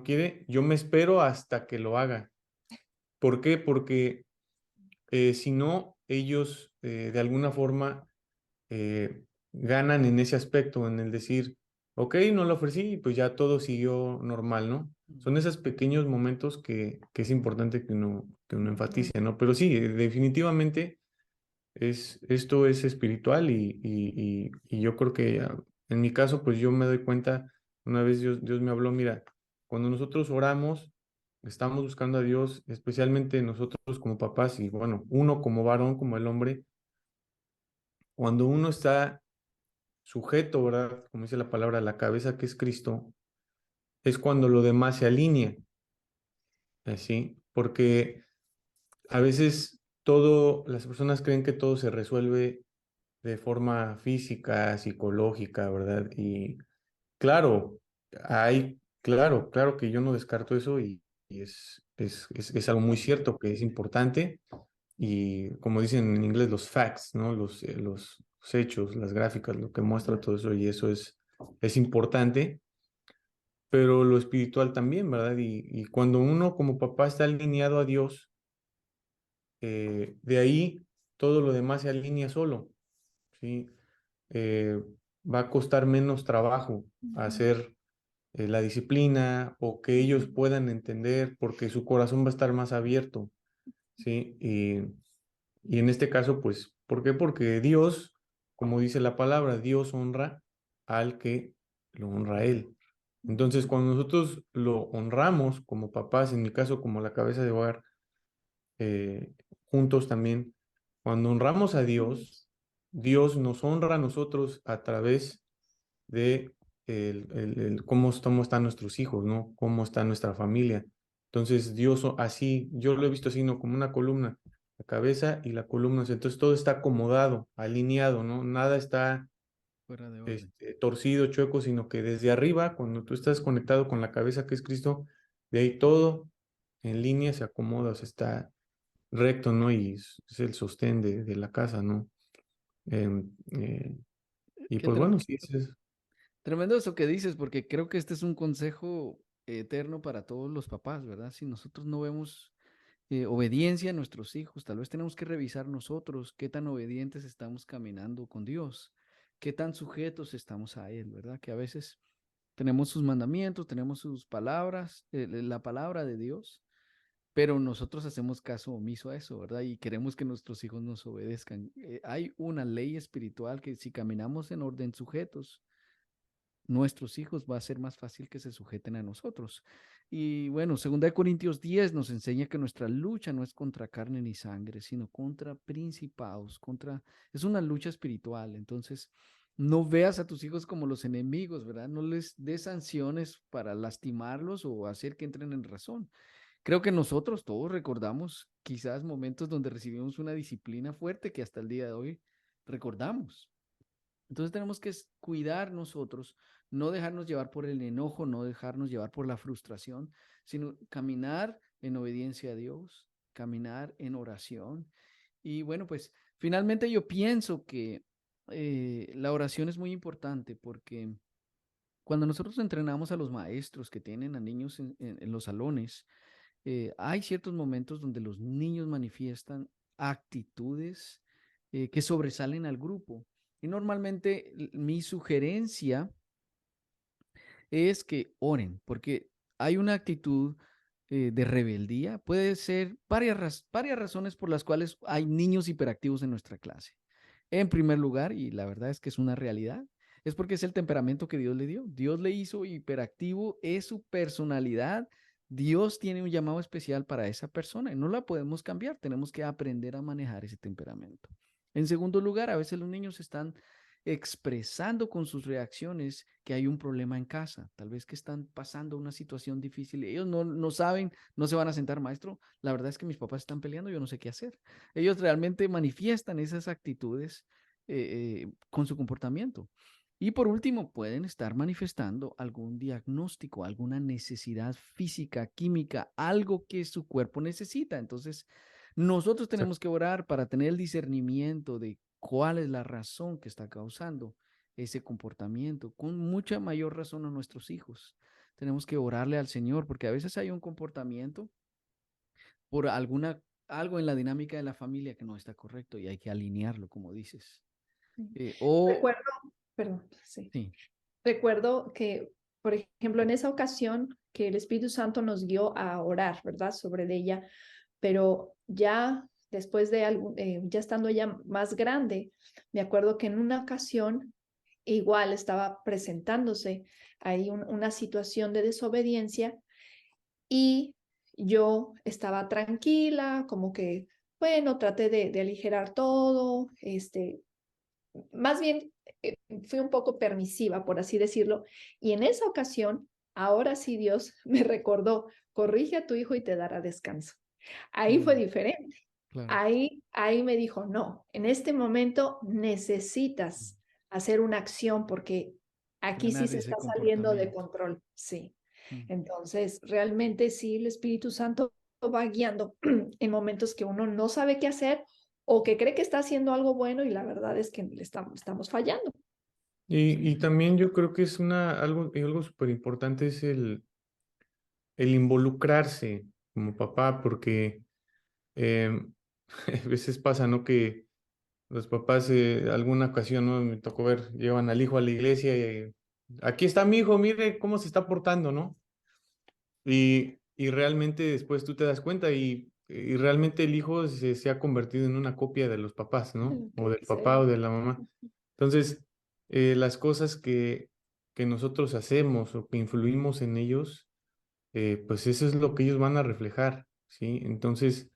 quiere, yo me espero hasta que lo haga. ¿Por qué? Porque si no, ellos de alguna forma ganan en ese aspecto, en el decir, ok, no lo ofrecí, pues ya todo siguió normal, ¿no? Son esos pequeños momentos que es importante que uno enfatice, ¿no? Pero sí, definitivamente esto es espiritual y yo creo que en mi caso, pues yo me doy cuenta, una vez Dios me habló, mira, cuando nosotros oramos, estamos buscando a Dios, especialmente nosotros como papás y bueno, uno como varón, como el hombre, cuando uno está sujeto, ¿verdad? Como dice la palabra, la cabeza que es Cristo, es cuando lo demás se alinea, ¿sí? Porque a veces las personas creen que todo se resuelve de forma física, psicológica, ¿verdad? Y claro, claro que yo no descarto eso y es algo muy cierto que es importante y como dicen en inglés, los facts, ¿no? Los hechos, las gráficas, lo que muestra todo eso y eso es importante, pero lo espiritual también, ¿verdad? Y cuando uno como papá está alineado a Dios, de ahí todo lo demás se alinea solo, ¿sí? Eh, Va a costar menos trabajo hacer la disciplina o que ellos puedan entender porque su corazón va a estar más abierto, ¿sí? Y en este caso, pues, ¿por qué? Porque Dios, como dice la palabra, Dios honra al que lo honra a Él. Entonces, cuando nosotros lo honramos como papás, en mi caso como la cabeza de hogar, eh, juntos también, cuando honramos a Dios, Dios nos honra a nosotros a través de cómo están nuestros hijos, ¿no? Cómo está nuestra familia. Entonces, Dios así, yo lo he visto así, ¿no? Como una columna, la cabeza y la columna. Entonces, todo está acomodado, alineado, ¿no? Nada está Fuera de orden. torcido, chueco, sino que desde arriba, cuando tú estás conectado con la cabeza que es Cristo, de ahí todo en línea se acomoda, o sea, está recto, ¿no? Y es el sostén de la casa, ¿no? Em, eh, y Qué pues bueno, sí, es tremendo eso que dices, porque creo que este es un consejo eterno para todos los papás, ¿verdad? Si nosotros no vemos obediencia a nuestros hijos, tal vez tenemos que revisar nosotros qué tan obedientes estamos caminando con Dios, qué tan sujetos estamos a Él, ¿verdad? Que a veces tenemos sus mandamientos, tenemos sus palabras, la palabra de Dios, pero nosotros hacemos caso omiso a eso, ¿verdad? Y queremos que nuestros hijos nos obedezcan. Hay una ley espiritual que si caminamos en orden sujetos, nuestros hijos va a ser más fácil que se sujeten a nosotros. Y bueno, 2 Corintios 10 nos enseña que nuestra lucha no es contra carne ni sangre, sino contra principados, es una lucha espiritual. Entonces, no veas a tus hijos como los enemigos, ¿verdad? No les des sanciones para lastimarlos o hacer que entren en razón. Creo que nosotros todos recordamos quizás momentos donde recibimos una disciplina fuerte que hasta el día de hoy recordamos. Entonces tenemos que cuidar nosotros, no dejarnos llevar por el enojo, no dejarnos llevar por la frustración, sino caminar en obediencia a Dios, caminar en oración. Y bueno, pues finalmente yo pienso que la oración es muy importante porque cuando nosotros entrenamos a los maestros que tienen a niños en los salones, hay ciertos momentos donde los niños manifiestan actitudes que sobresalen al grupo. Y normalmente mi sugerencia es que oren, porque hay una actitud de rebeldía. Puede ser varias razones por las cuales hay niños hiperactivos en nuestra clase. En primer lugar, y la verdad es que es una realidad, es porque es el temperamento que Dios le dio. Dios le hizo hiperactivo, es su personalidad. Dios tiene un llamado especial para esa persona y no la podemos cambiar. Tenemos que aprender a manejar ese temperamento. En segundo lugar, a veces los niños están expresando con sus reacciones que hay un problema en casa, tal vez que están pasando una situación difícil. Ellos no saben, no se van a sentar, maestro. La verdad es que mis papás están peleando, yo no sé qué hacer. Ellos realmente manifiestan esas actitudes con su comportamiento. Y por último, pueden estar manifestando algún diagnóstico, alguna necesidad física, química, algo que su cuerpo necesita. Entonces, nosotros tenemos que orar para tener el discernimiento de cuál es la razón que está causando ese comportamiento, con mucha mayor razón a nuestros hijos. Tenemos que orarle al Señor, porque a veces hay un comportamiento por algo en la dinámica de la familia que no está correcto y hay que alinearlo, como dices. O, Recuerdo, perdón, sí. sí, Recuerdo que, por ejemplo, en esa ocasión que el Espíritu Santo nos guió a orar, ¿verdad? Sobre ella, pero ya después de ya estando ya más grande, me acuerdo que en una ocasión igual estaba presentándose ahí una situación de desobediencia y yo estaba tranquila, como que, bueno, traté de aligerar todo, más bien fui un poco permisiva, por así decirlo, y en esa ocasión, ahora sí Dios me recordó, corrige a tu hijo y te dará descanso. Ahí fue diferente. claro. Ahí me dijo, no, en este momento Mm. necesitas hacer una acción porque aquí sí Frenar se ese está saliendo de comportamiento. control. Sí. Mm. Entonces, realmente sí, el Espíritu Santo va guiando en momentos que uno no sabe qué hacer o que cree que está haciendo algo bueno y la verdad es que estamos fallando. Y también yo creo que es algo súper importante es el involucrarse como papá, porque a veces pasa, ¿no? Que los papás, alguna ocasión, ¿no? Me tocó ver, llevan al hijo a la iglesia y aquí está mi hijo, mire cómo se está portando, ¿no? Y realmente después tú te das cuenta y realmente el hijo se ha convertido en una copia de los papás, ¿no? O Qué del papá feo. o de la mamá. Entonces, las cosas que nosotros hacemos o que influimos en ellos, pues eso es lo que ellos van a reflejar, ¿sí? Entonces,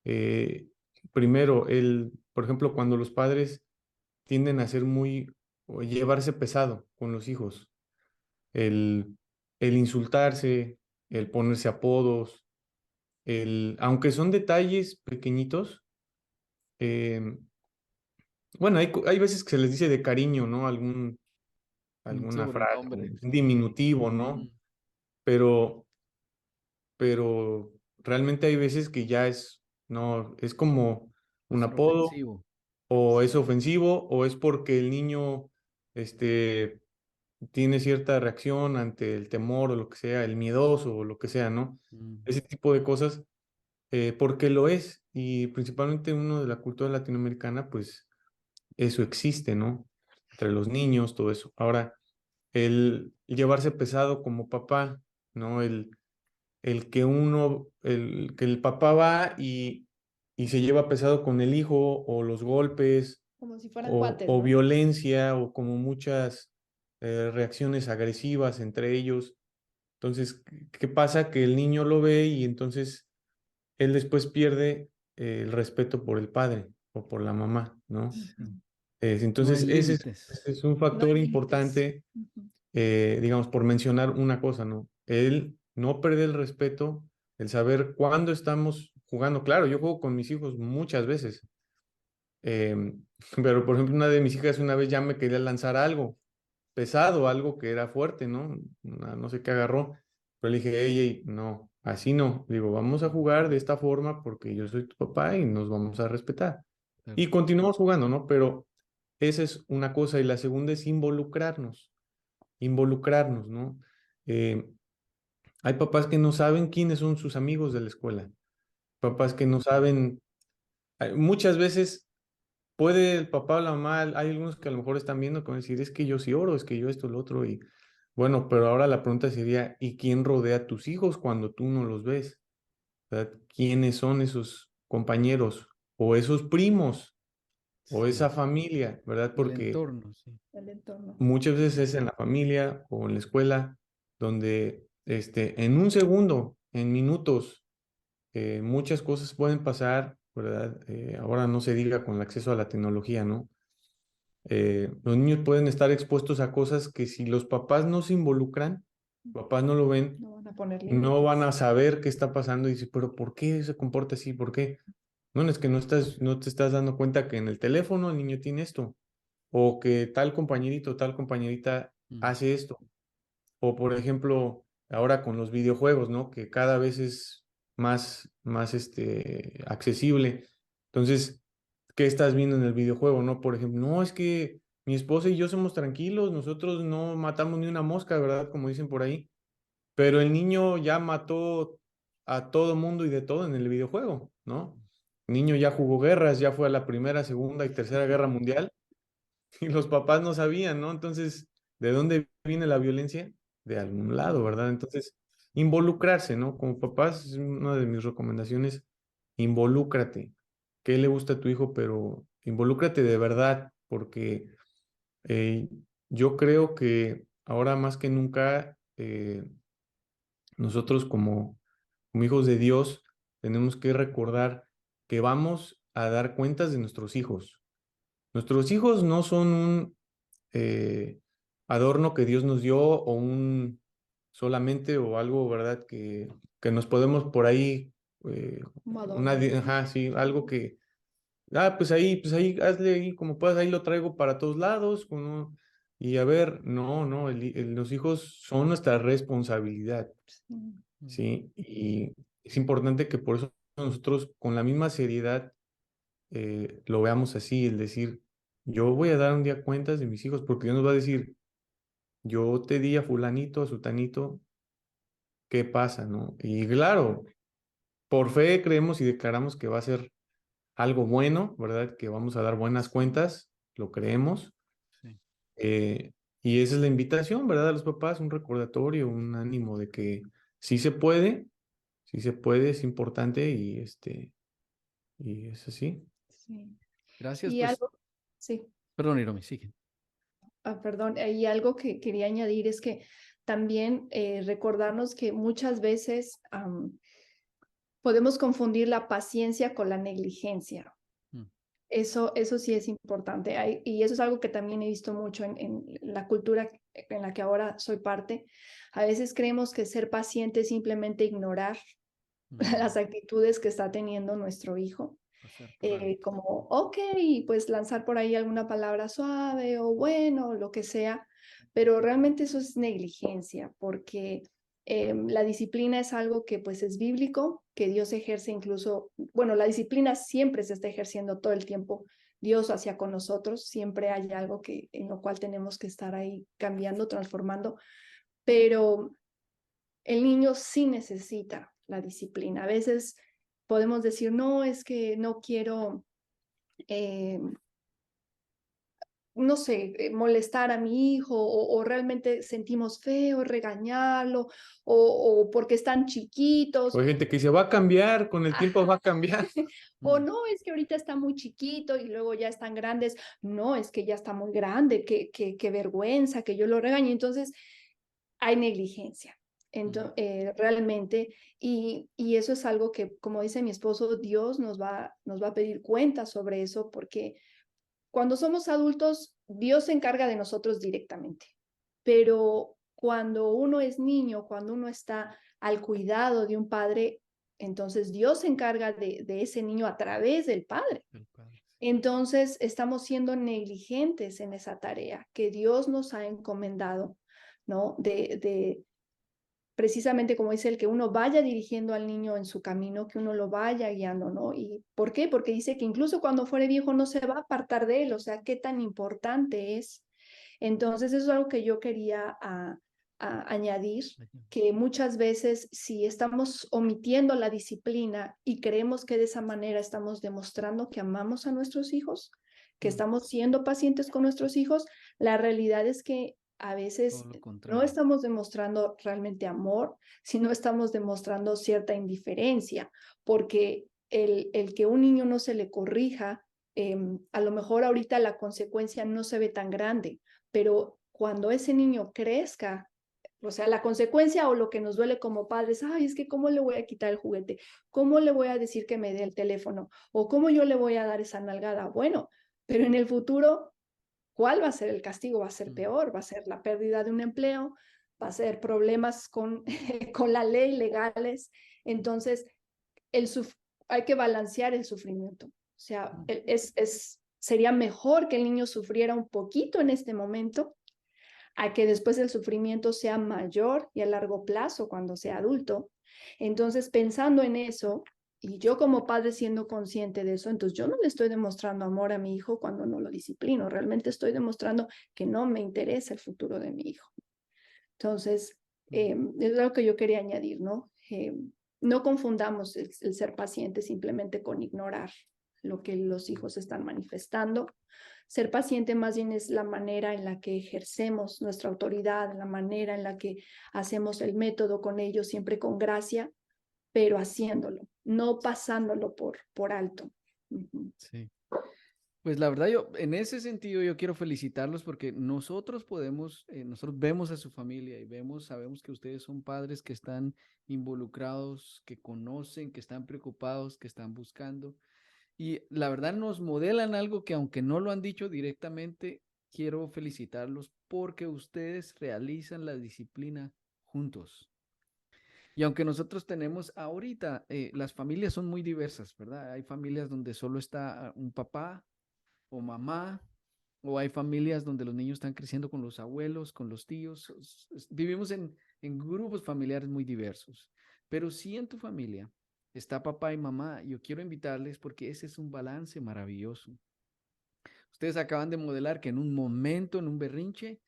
eh, primero, por ejemplo, cuando los padres tienden a ser o llevarse pesado con los hijos, el, el insultarse, el ponerse apodos, aunque son detalles pequeñitos, eh, bueno, hay veces que se les dice de cariño, ¿no? Un Alguna frase, sobrenombre. un diminutivo, Mm. ¿no? Pero, pero realmente hay veces que ya no, es como Puede un ser apodo, ofensivo. o es Sí. ofensivo, o es porque el niño, este, tiene cierta reacción ante el temor o lo que sea, el miedoso o lo que sea, ¿no? Mm. Ese tipo de cosas, porque lo es, y principalmente uno de la cultura latinoamericana, pues eso existe, ¿no? Entre los niños, todo eso. Ahora, el llevarse pesado como papá, ¿no? Que el papá va y se lleva pesado con el hijo, o los golpes, Como si fueran cuates, o ¿no? violencia, o como muchas reacciones agresivas entre ellos. Entonces, ¿qué pasa? Que el niño lo ve y entonces él después pierde el respeto por el padre o por la mamá, ¿no? Sí. No hay Entonces, ese límites. es un No hay factor límites. importante, digamos, por mencionar una cosa, ¿no? El no perder el respeto, el saber cuándo estamos jugando. Claro, yo juego con mis hijos muchas veces, pero por ejemplo, una de mis hijas una vez ya me quería lanzar algo pesado, algo que era fuerte, ¿no? No sé qué agarró, pero le dije, ey, ey, no, así no. Digo, vamos a jugar de esta forma porque yo soy tu papá y nos vamos a respetar. Claro. Y continuamos jugando, ¿no? Pero esa es una cosa. Y la segunda es involucrarnos, ¿no? Eh, Hay papás que no saben quiénes son sus amigos de la escuela, papás Mm. que no saben, muchas veces puede el papá o la mamá, hay algunos que a lo mejor están viendo que van a decir, es que yo sí oro, es que yo esto, lo otro, y bueno, pero ahora la pregunta sería, ¿y quién rodea a tus hijos cuando tú no los ves? ¿Verdad? ¿Quiénes son esos compañeros o esos primos o Sí, esa familia? ¿Verdad? el Porque entorno, sí. El entorno. muchas veces es en la familia o en la escuela donde en un segundo, en minutos, muchas cosas pueden pasar, ¿verdad? Ahora no se diga con el acceso a la tecnología, ¿no? Los niños pueden estar expuestos a cosas que si los papás no se involucran, papás no lo ven, No van a poner no van a límites. saber qué está pasando y dice, pero ¿por qué se comporta así? ¿Por qué? No, es que no te estás dando cuenta que en el teléfono el niño tiene esto, o que tal compañerito, tal compañerita Mm. hace esto. O por ejemplo, ahora con los videojuegos, ¿no? Que cada vez es más accesible. Entonces, ¿qué estás viendo en el videojuego, no? Por ejemplo, no, es que mi esposa y yo somos tranquilos, nosotros no matamos ni una mosca, ¿verdad? Como dicen por ahí. Pero el niño ya mató a todo mundo y de todo en el videojuego, ¿no? El niño ya jugó guerras, ya fue a la Primera, Segunda y Tercera Guerra Mundial y los papás no sabían, ¿no? Entonces, ¿de dónde viene la violencia? De algún lado, ¿verdad? Entonces, involucrarse, ¿no? Como papás, es una de mis recomendaciones, involúcrate. ¿Qué le gusta a tu hijo? Pero involúcrate de verdad, porque eh, yo creo que ahora más que nunca, nosotros como hijos de Dios, tenemos que recordar que vamos a dar cuentas de nuestros hijos. Nuestros hijos no son un eh, adorno que Dios nos dio o un solamente o algo, ¿verdad? Que nos podemos por ahí, Como adorno. ajá, sí, algo que, pues ahí, hazle ahí como puedas, ahí lo traigo para todos lados, y a ver, no, los hijos son nuestra responsabilidad, Sí. Mm. ¿sí? Y es importante que por eso nosotros con la misma seriedad lo veamos así, el decir, yo voy a dar un día cuentas de mis hijos, porque Dios nos va a decir, yo te di a fulanito, a sutanito, ¿qué pasa, no? Y claro, por fe creemos y declaramos que va a ser algo bueno, ¿verdad? Que vamos a dar buenas cuentas, lo creemos. Sí. eh, y esa es la invitación, ¿verdad? A los papás, un recordatorio, un ánimo de que sí se puede, es importante y es así. Sí. Gracias, Y pues, algo, sí, perdón, Iromi, sigue. perdón, y algo que quería añadir es que también recordarnos que muchas veces podemos confundir la paciencia con la negligencia. Mm. Eso sí es importante. Y eso es algo que también he visto mucho en la cultura en la que ahora soy parte. A veces creemos que ser paciente es simplemente ignorar Mm. las actitudes que está teniendo nuestro hijo. Pasar por alto. Como, ok, pues lanzar por ahí alguna palabra suave o bueno, lo que sea, pero realmente eso es negligencia, porque la disciplina es algo que pues es bíblico, que Dios ejerce incluso, bueno, la disciplina siempre se está ejerciendo todo el tiempo, Dios hacia con nosotros, siempre hay algo que, en lo cual tenemos que estar ahí cambiando, transformando, pero el niño sí necesita la disciplina. A veces podemos decir, no, es que no quiero eh, no sé, molestar a mi hijo o realmente sentimos feo regañarlo o porque están chiquitos. O hay gente que dice, va a cambiar, con el tiempo va Ajá. a cambiar. O Mm. no, es que ahorita está muy chiquito y luego ya están grandes. No, es que ya está muy grande, qué vergüenza que yo lo regañe. Entonces, hay negligencia. Mm. Realmente, y eso es algo que, como dice mi esposo, Dios nos va a pedir cuenta sobre eso porque cuando somos adultos, Dios se encarga de nosotros directamente, pero cuando uno es niño, cuando uno está al cuidado de un padre, entonces Dios se encarga de ese niño a través del padre. El padre. Entonces estamos siendo negligentes en esa tarea que Dios nos ha encomendado, ¿no? De precisamente como dice el que uno vaya dirigiendo al niño en su camino, que uno lo vaya guiando, ¿no? ¿Y por qué? Porque dice que incluso cuando fuere viejo no se va a apartar de él, o sea, qué tan importante es. Entonces, eso es algo que yo quería añadir, que muchas veces si estamos omitiendo la disciplina y creemos que de esa manera estamos demostrando que amamos a nuestros hijos, que estamos siendo pacientes con nuestros hijos, la realidad es que a veces Todo lo no contrario. estamos demostrando realmente amor, sino estamos demostrando cierta indiferencia, porque el que un niño no se le corrija, a lo mejor ahorita la consecuencia no se ve tan grande, pero cuando ese niño crezca, o sea, la consecuencia o lo que nos duele como padres, ay, es que cómo le voy a quitar el juguete, cómo le voy a decir que me dé el teléfono o cómo yo le voy a dar esa nalgada. Bueno, pero en el futuro, ¿cuál va a ser el castigo? Va a ser peor, va a ser la pérdida de un empleo, va a ser problemas con, con la ley legales. Entonces, el hay que balancear el sufrimiento. O sea, sería mejor que el niño sufriera un poquito en este momento a que después el sufrimiento sea mayor y a largo plazo cuando sea adulto. Entonces, pensando en eso, y yo como padre siendo consciente de eso, entonces yo no le estoy demostrando amor a mi hijo cuando no lo disciplino, realmente estoy demostrando que no me interesa el futuro de mi hijo. Entonces, es lo que yo quería añadir, ¿no? No confundamos el ser paciente simplemente con ignorar lo que los hijos están manifestando. Ser paciente más bien es la manera en la que ejercemos nuestra autoridad, la manera en la que hacemos el método con ellos, siempre con gracia, pero haciéndolo, no pasándolo por alto. Sí. Pues la verdad, yo en ese sentido yo quiero felicitarlos porque nosotros podemos, nosotros vemos a su familia y sabemos que ustedes son padres que están involucrados, que conocen, que están preocupados, que están buscando. Y la verdad nos modelan algo que aunque no lo han dicho directamente, quiero felicitarlos porque ustedes realizan la disciplina juntos. Y aunque nosotros tenemos ahorita, las familias son muy diversas, ¿verdad? Hay familias donde solo está un papá o mamá, o hay familias donde los niños están creciendo con los abuelos, con los tíos. Vivimos en grupos familiares muy diversos. Pero si en tu familia está papá y mamá, yo quiero invitarles porque ese es un balance maravilloso. Ustedes acaban de modelar que en un momento, en un berrinche,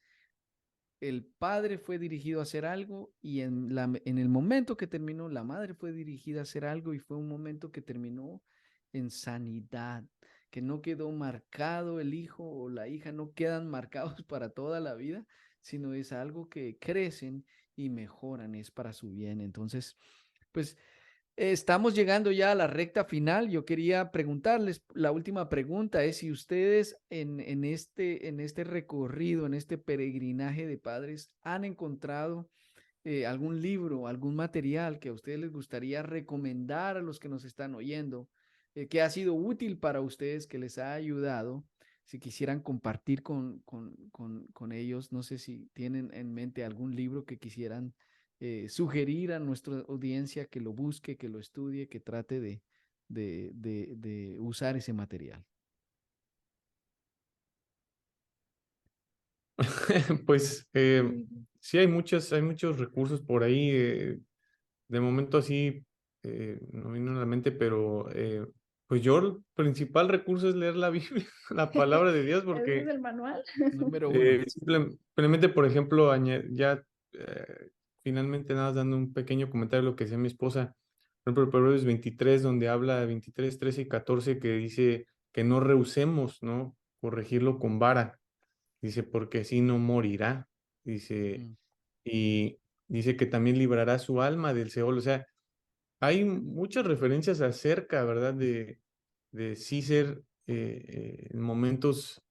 el padre fue dirigido a hacer algo y en el momento que terminó, la madre fue dirigida a hacer algo y fue un momento que terminó en sanidad, que no quedó marcado el hijo o la hija, no quedan marcados para toda la vida, sino es algo que crecen y mejoran, es para su bien. Entonces, pues estamos llegando ya a la recta final. Yo quería preguntarles, la última pregunta es si ustedes en este recorrido, en este peregrinaje de padres, han encontrado algún libro, algún material que a ustedes les gustaría recomendar a los que nos están oyendo, que ha sido útil para ustedes, que les ha ayudado. Si quisieran compartir con ellos, no sé si tienen en mente algún libro que quisieran sugerir a nuestra audiencia que lo busque, que lo estudie, que trate de usar ese material. Pues sí hay muchos recursos por ahí. De momento así no vino a la mente, pero pues yo el principal recurso es leer la Biblia, la palabra de Dios, Ese es porque el manual. Número uno. simplemente, por ejemplo, ya finalmente nada más dando un pequeño comentario de lo que decía mi esposa, por ejemplo, Proverbios 23, donde habla 23, 13 y 14, que dice que no rehusemos, ¿no? Corregirlo con vara, dice, porque así no morirá, dice, Mm, y dice que también librará su alma del Seol, o sea, hay muchas referencias acerca, ¿verdad? De sí ser en momentos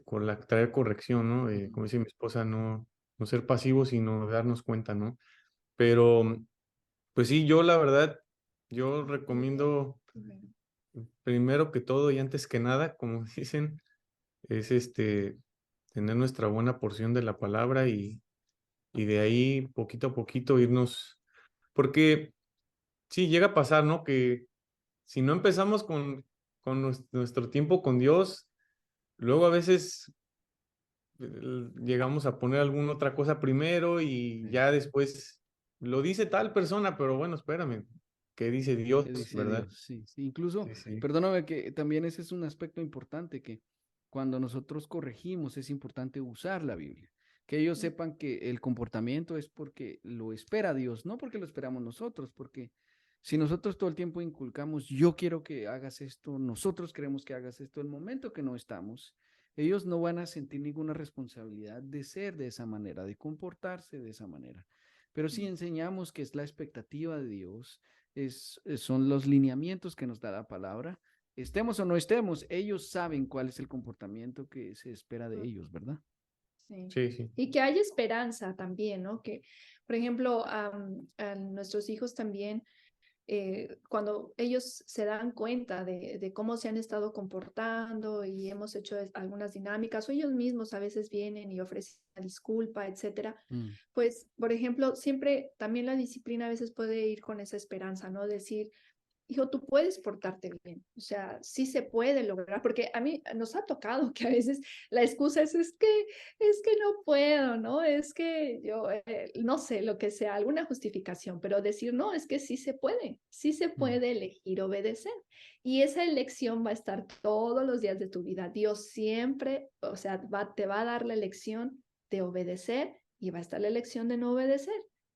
con traer corrección, ¿no? mm. Como dice mi esposa, no ser pasivos, sino darnos cuenta, ¿no? Pero, pues sí, yo la verdad, yo recomiendo primero que todo y antes que nada, como dicen, es tener nuestra buena porción de la palabra y de ahí poquito a poquito irnos, porque sí, llega a pasar, ¿no? Que si no empezamos con nuestro tiempo con Dios, luego a veces llegamos a poner alguna otra cosa primero y Sí. ya después lo dice tal persona, pero bueno, espérame, ¿qué dice ¿Qué Dios, dice verdad? Dios? Sí, sí. Incluso, Sí, sí. perdóname que también ese es un aspecto importante que cuando nosotros corregimos es importante usar la Biblia. Que ellos sepan que el comportamiento es porque lo espera Dios, no porque lo esperamos nosotros, porque Si nosotros todo el tiempo inculcamos, yo quiero que hagas esto, nosotros queremos que hagas esto, el momento que no estamos, ellos no van a sentir ninguna responsabilidad de ser de esa manera, de comportarse de esa manera. Pero si enseñamos que es la expectativa de Dios, son los lineamientos que nos da la palabra, estemos o no estemos, ellos saben cuál es el comportamiento que se espera de ellos, ¿verdad? Sí. Sí, sí. Y que hay esperanza también, ¿no? Que, por ejemplo, a nuestros hijos también, cuando ellos se dan cuenta de cómo se han estado comportando y hemos hecho algunas dinámicas, o ellos mismos a veces vienen y ofrecen una disculpa, etcétera, Mm, pues, por ejemplo, siempre también la disciplina a veces puede ir con esa esperanza, ¿no? Decir, hijo, tú puedes portarte bien, o sea, sí se puede lograr, porque a mí nos ha tocado que a veces la excusa es que no puedo, ¿no? Es que yo, no sé, lo que sea, alguna justificación, pero decir, no, es que sí se mm, puede elegir obedecer. Y esa elección va a estar todos los días de tu vida. Dios siempre, o sea, te va a dar la elección de obedecer y va a estar la elección de no obedecer.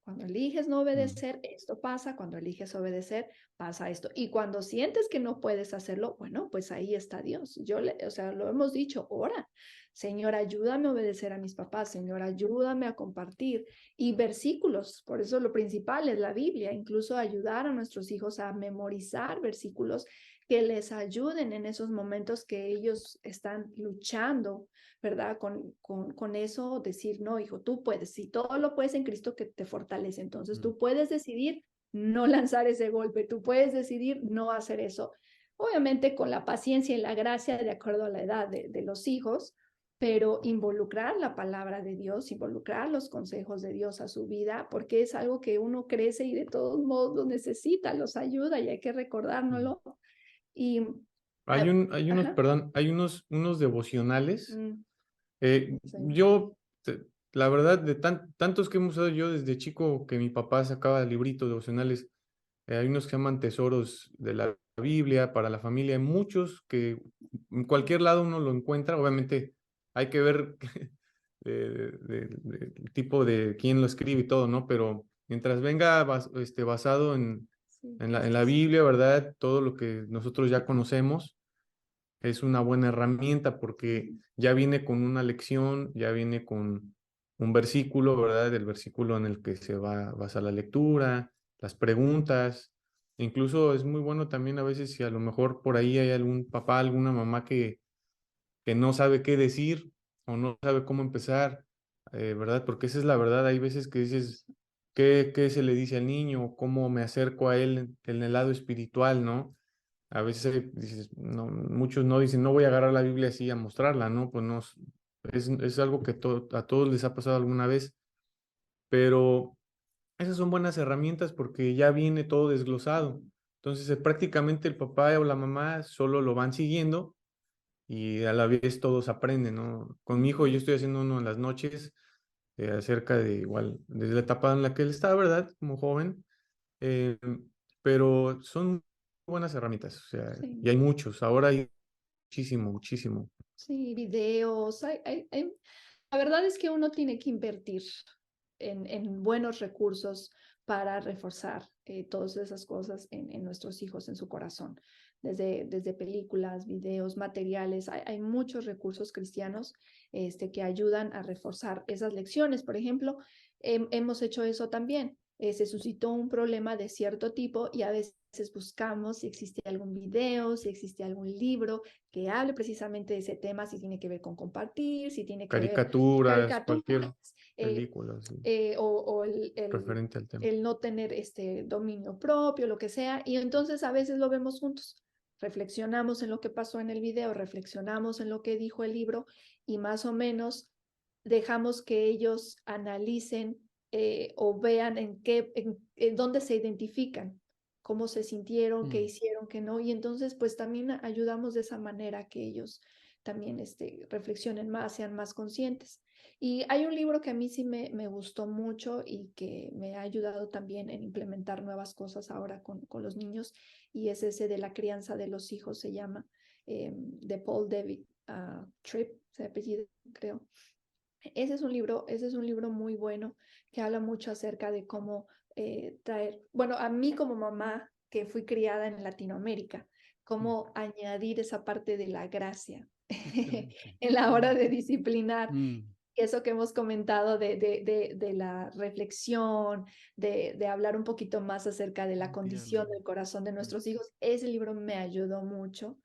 Cuando eliges no mm, obedecer, esto pasa. Cuando eliges obedecer, pasa esto. Y cuando sientes que no puedes hacerlo, bueno, pues ahí está Dios. O sea, lo hemos dicho, ora. Señor, ayúdame a obedecer a mis papás. Señor, ayúdame a compartir. Y versículos, por eso lo principal es la Biblia, incluso ayudar a nuestros hijos a memorizar versículos que les ayuden en esos momentos que ellos están luchando, ¿verdad? Con eso, decir, no, hijo, tú puedes, si todo lo puedes en Cristo que te fortalece, entonces mm, tú puedes decidir no lanzar ese golpe, tú puedes decidir no hacer eso. Obviamente con la paciencia y la gracia de acuerdo a la edad de los hijos, pero involucrar la palabra de Dios, involucrar los consejos de Dios a su vida, porque es algo que uno crece y de todos modos lo necesita, los ayuda y hay que mm, recordárnoslo. Y, Hay unos, ajá, perdón, hay unos devocionales. sí, Yo, la verdad, de tantos que hemos usado yo desde chico, que mi papá sacaba libritos devocionales, hay unos que se llaman tesoros de la Biblia para la familia, hay muchos que en cualquier lado uno lo encuentra, obviamente hay que ver el tipo de quién lo escribe y todo, ¿no? Pero mientras venga basado sí, en la Biblia, ¿verdad? Todo lo que nosotros ya conocemos es una buena herramienta porque ya viene con una lección, ya viene con un versículo, ¿verdad? El versículo en el que se va a basar la lectura, las preguntas. Incluso es muy bueno también a veces si a lo mejor por ahí hay algún papá, alguna mamá que no sabe qué decir o no sabe cómo empezar, ¿verdad? Porque esa es la verdad. Hay veces que dices, ¿qué se le dice al niño? ¿Cómo me acerco a él en el lado espiritual, ¿no? A veces dices, no, muchos no dicen, no voy a agarrar la Biblia así a mostrarla, ¿no? Pues no, es algo que a todos les ha pasado alguna vez, pero esas son buenas herramientas porque ya viene todo desglosado. Entonces, prácticamente el papá o la mamá solo lo van siguiendo y a la vez todos aprenden, ¿no? Con mi hijo yo estoy haciendo uno en las noches acerca de igual, desde la etapa en la que él está, ¿verdad? Como joven, eh, pero son buenas herramientas, o sea, y sí, hay muchos, ahora hay muchísimo, muchísimo. sí, videos, la verdad es que uno tiene que invertir en buenos recursos para reforzar todas esas cosas en nuestros hijos, en su corazón. Desde películas, videos, materiales, hay muchos recursos cristianos que ayudan a reforzar esas lecciones. Por ejemplo, hemos hecho eso también. Se suscitó un problema de cierto tipo y a veces buscamos si existe algún video, si existe algún libro que hable precisamente de ese tema, si tiene que ver con compartir, si tiene que ver Caricaturas, cualquier caricaturas, película, sí, o referente al tema. el no tener este dominio propio, lo que sea, y entonces a veces lo vemos juntos. Reflexionamos en lo que pasó en el video, reflexionamos en lo que dijo el libro y más o menos dejamos que ellos analicen o vean en dónde se identifican, cómo se sintieron, qué mm, hicieron, qué no, y entonces pues también ayudamos de esa manera a que ellos también reflexionen más, sean más conscientes. Y hay un libro que a mí sí me gustó mucho y que me ha ayudado también en implementar nuevas cosas ahora con los niños, y es ese de la crianza de los hijos, se llama, de Paul David Tripp, se apellido, creo. Ese es un libro muy bueno que habla mucho acerca de cómo traer, bueno, a mí como mamá que fui criada en Latinoamérica, cómo añadir esa parte de la gracia en la hora de disciplinar. Eso que hemos comentado de la reflexión, de hablar un poquito más acerca de la condición del corazón de nuestros hijos, ese libro me ayudó mucho.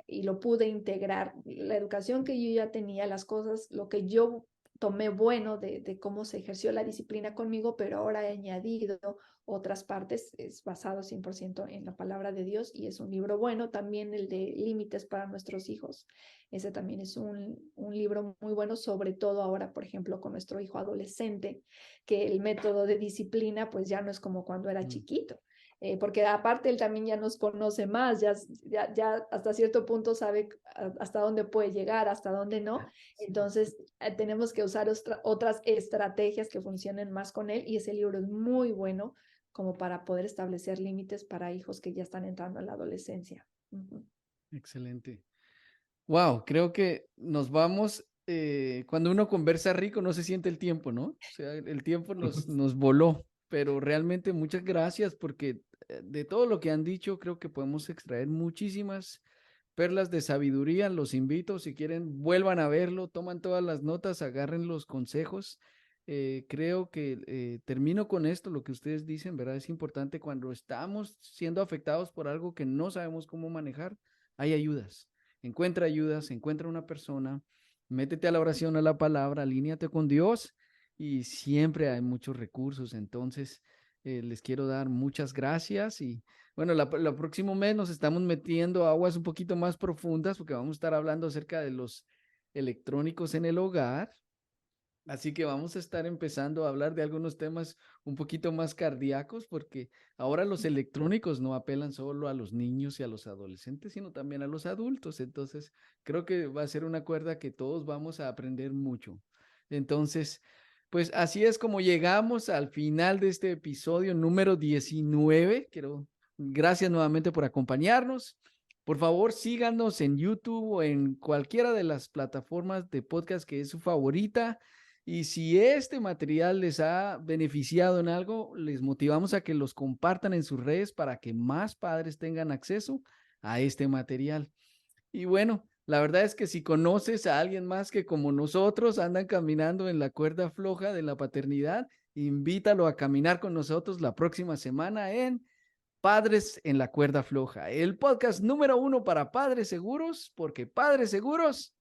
Y lo pude integrar. La educación que yo ya tenía, las cosas, lo que yo tomé bueno de cómo se ejerció la disciplina conmigo, pero ahora he añadido otras partes, es basado 100% en la palabra de Dios y es un libro bueno. También el de Límites para nuestros hijos. Ese también es un libro muy bueno, sobre todo ahora, por ejemplo, con nuestro hijo adolescente, que el método de disciplina pues ya no es como cuando era chiquito. Porque aparte él también ya nos conoce más, ya hasta cierto punto sabe hasta dónde puede llegar, hasta dónde no. Entonces tenemos que usar otras estrategias que funcionen más con él y ese libro es muy bueno como para poder establecer límites para hijos que ya están entrando en la adolescencia. Excelente. Wow, creo que nos vamos, cuando uno conversa rico no se siente el tiempo, ¿no? O sea, el tiempo nos voló, pero realmente muchas gracias porque de todo lo que han dicho creo que podemos extraer muchísimas perlas de sabiduría. Los invito, si quieren, vuelvan a verlo, toman todas las notas, agarren los consejos. Creo que termino con esto, lo que ustedes dicen, ¿verdad? Es importante cuando estamos siendo afectados por algo que no sabemos cómo manejar, hay ayudas. Encuentra ayudas, encuentra una persona, métete a la oración, a la palabra, alíñate con Dios y siempre hay muchos recursos. Entonces, les quiero dar muchas gracias y bueno, el próximo mes nos estamos metiendo a aguas un poquito más profundas porque vamos a estar hablando acerca de los electrónicos en el hogar. Así que vamos a estar empezando a hablar de algunos temas un poquito más cardíacos porque ahora los electrónicos no apelan solo a los niños y a los adolescentes, sino también a los adultos. Entonces, creo que va a ser una cuerda que todos vamos a aprender mucho. Entonces, pues así es como llegamos al final de este episodio número 19. Gracias nuevamente por acompañarnos. Por favor, síganos en YouTube o en cualquiera de las plataformas de podcast que es su favorita. Y si este material les ha beneficiado en algo, les motivamos a que los compartan en sus redes para que más padres tengan acceso a este material. Y bueno, la verdad es que si conoces a alguien más que como nosotros andan caminando en la cuerda floja de la paternidad, invítalo a caminar con nosotros la próxima semana en Padres en la Cuerda Floja, el podcast número 1 para padres seguros, porque padres seguros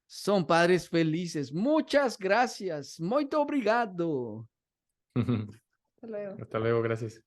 son padres felices. Muchas gracias. Muito obrigado. Hasta luego. Hasta luego, gracias.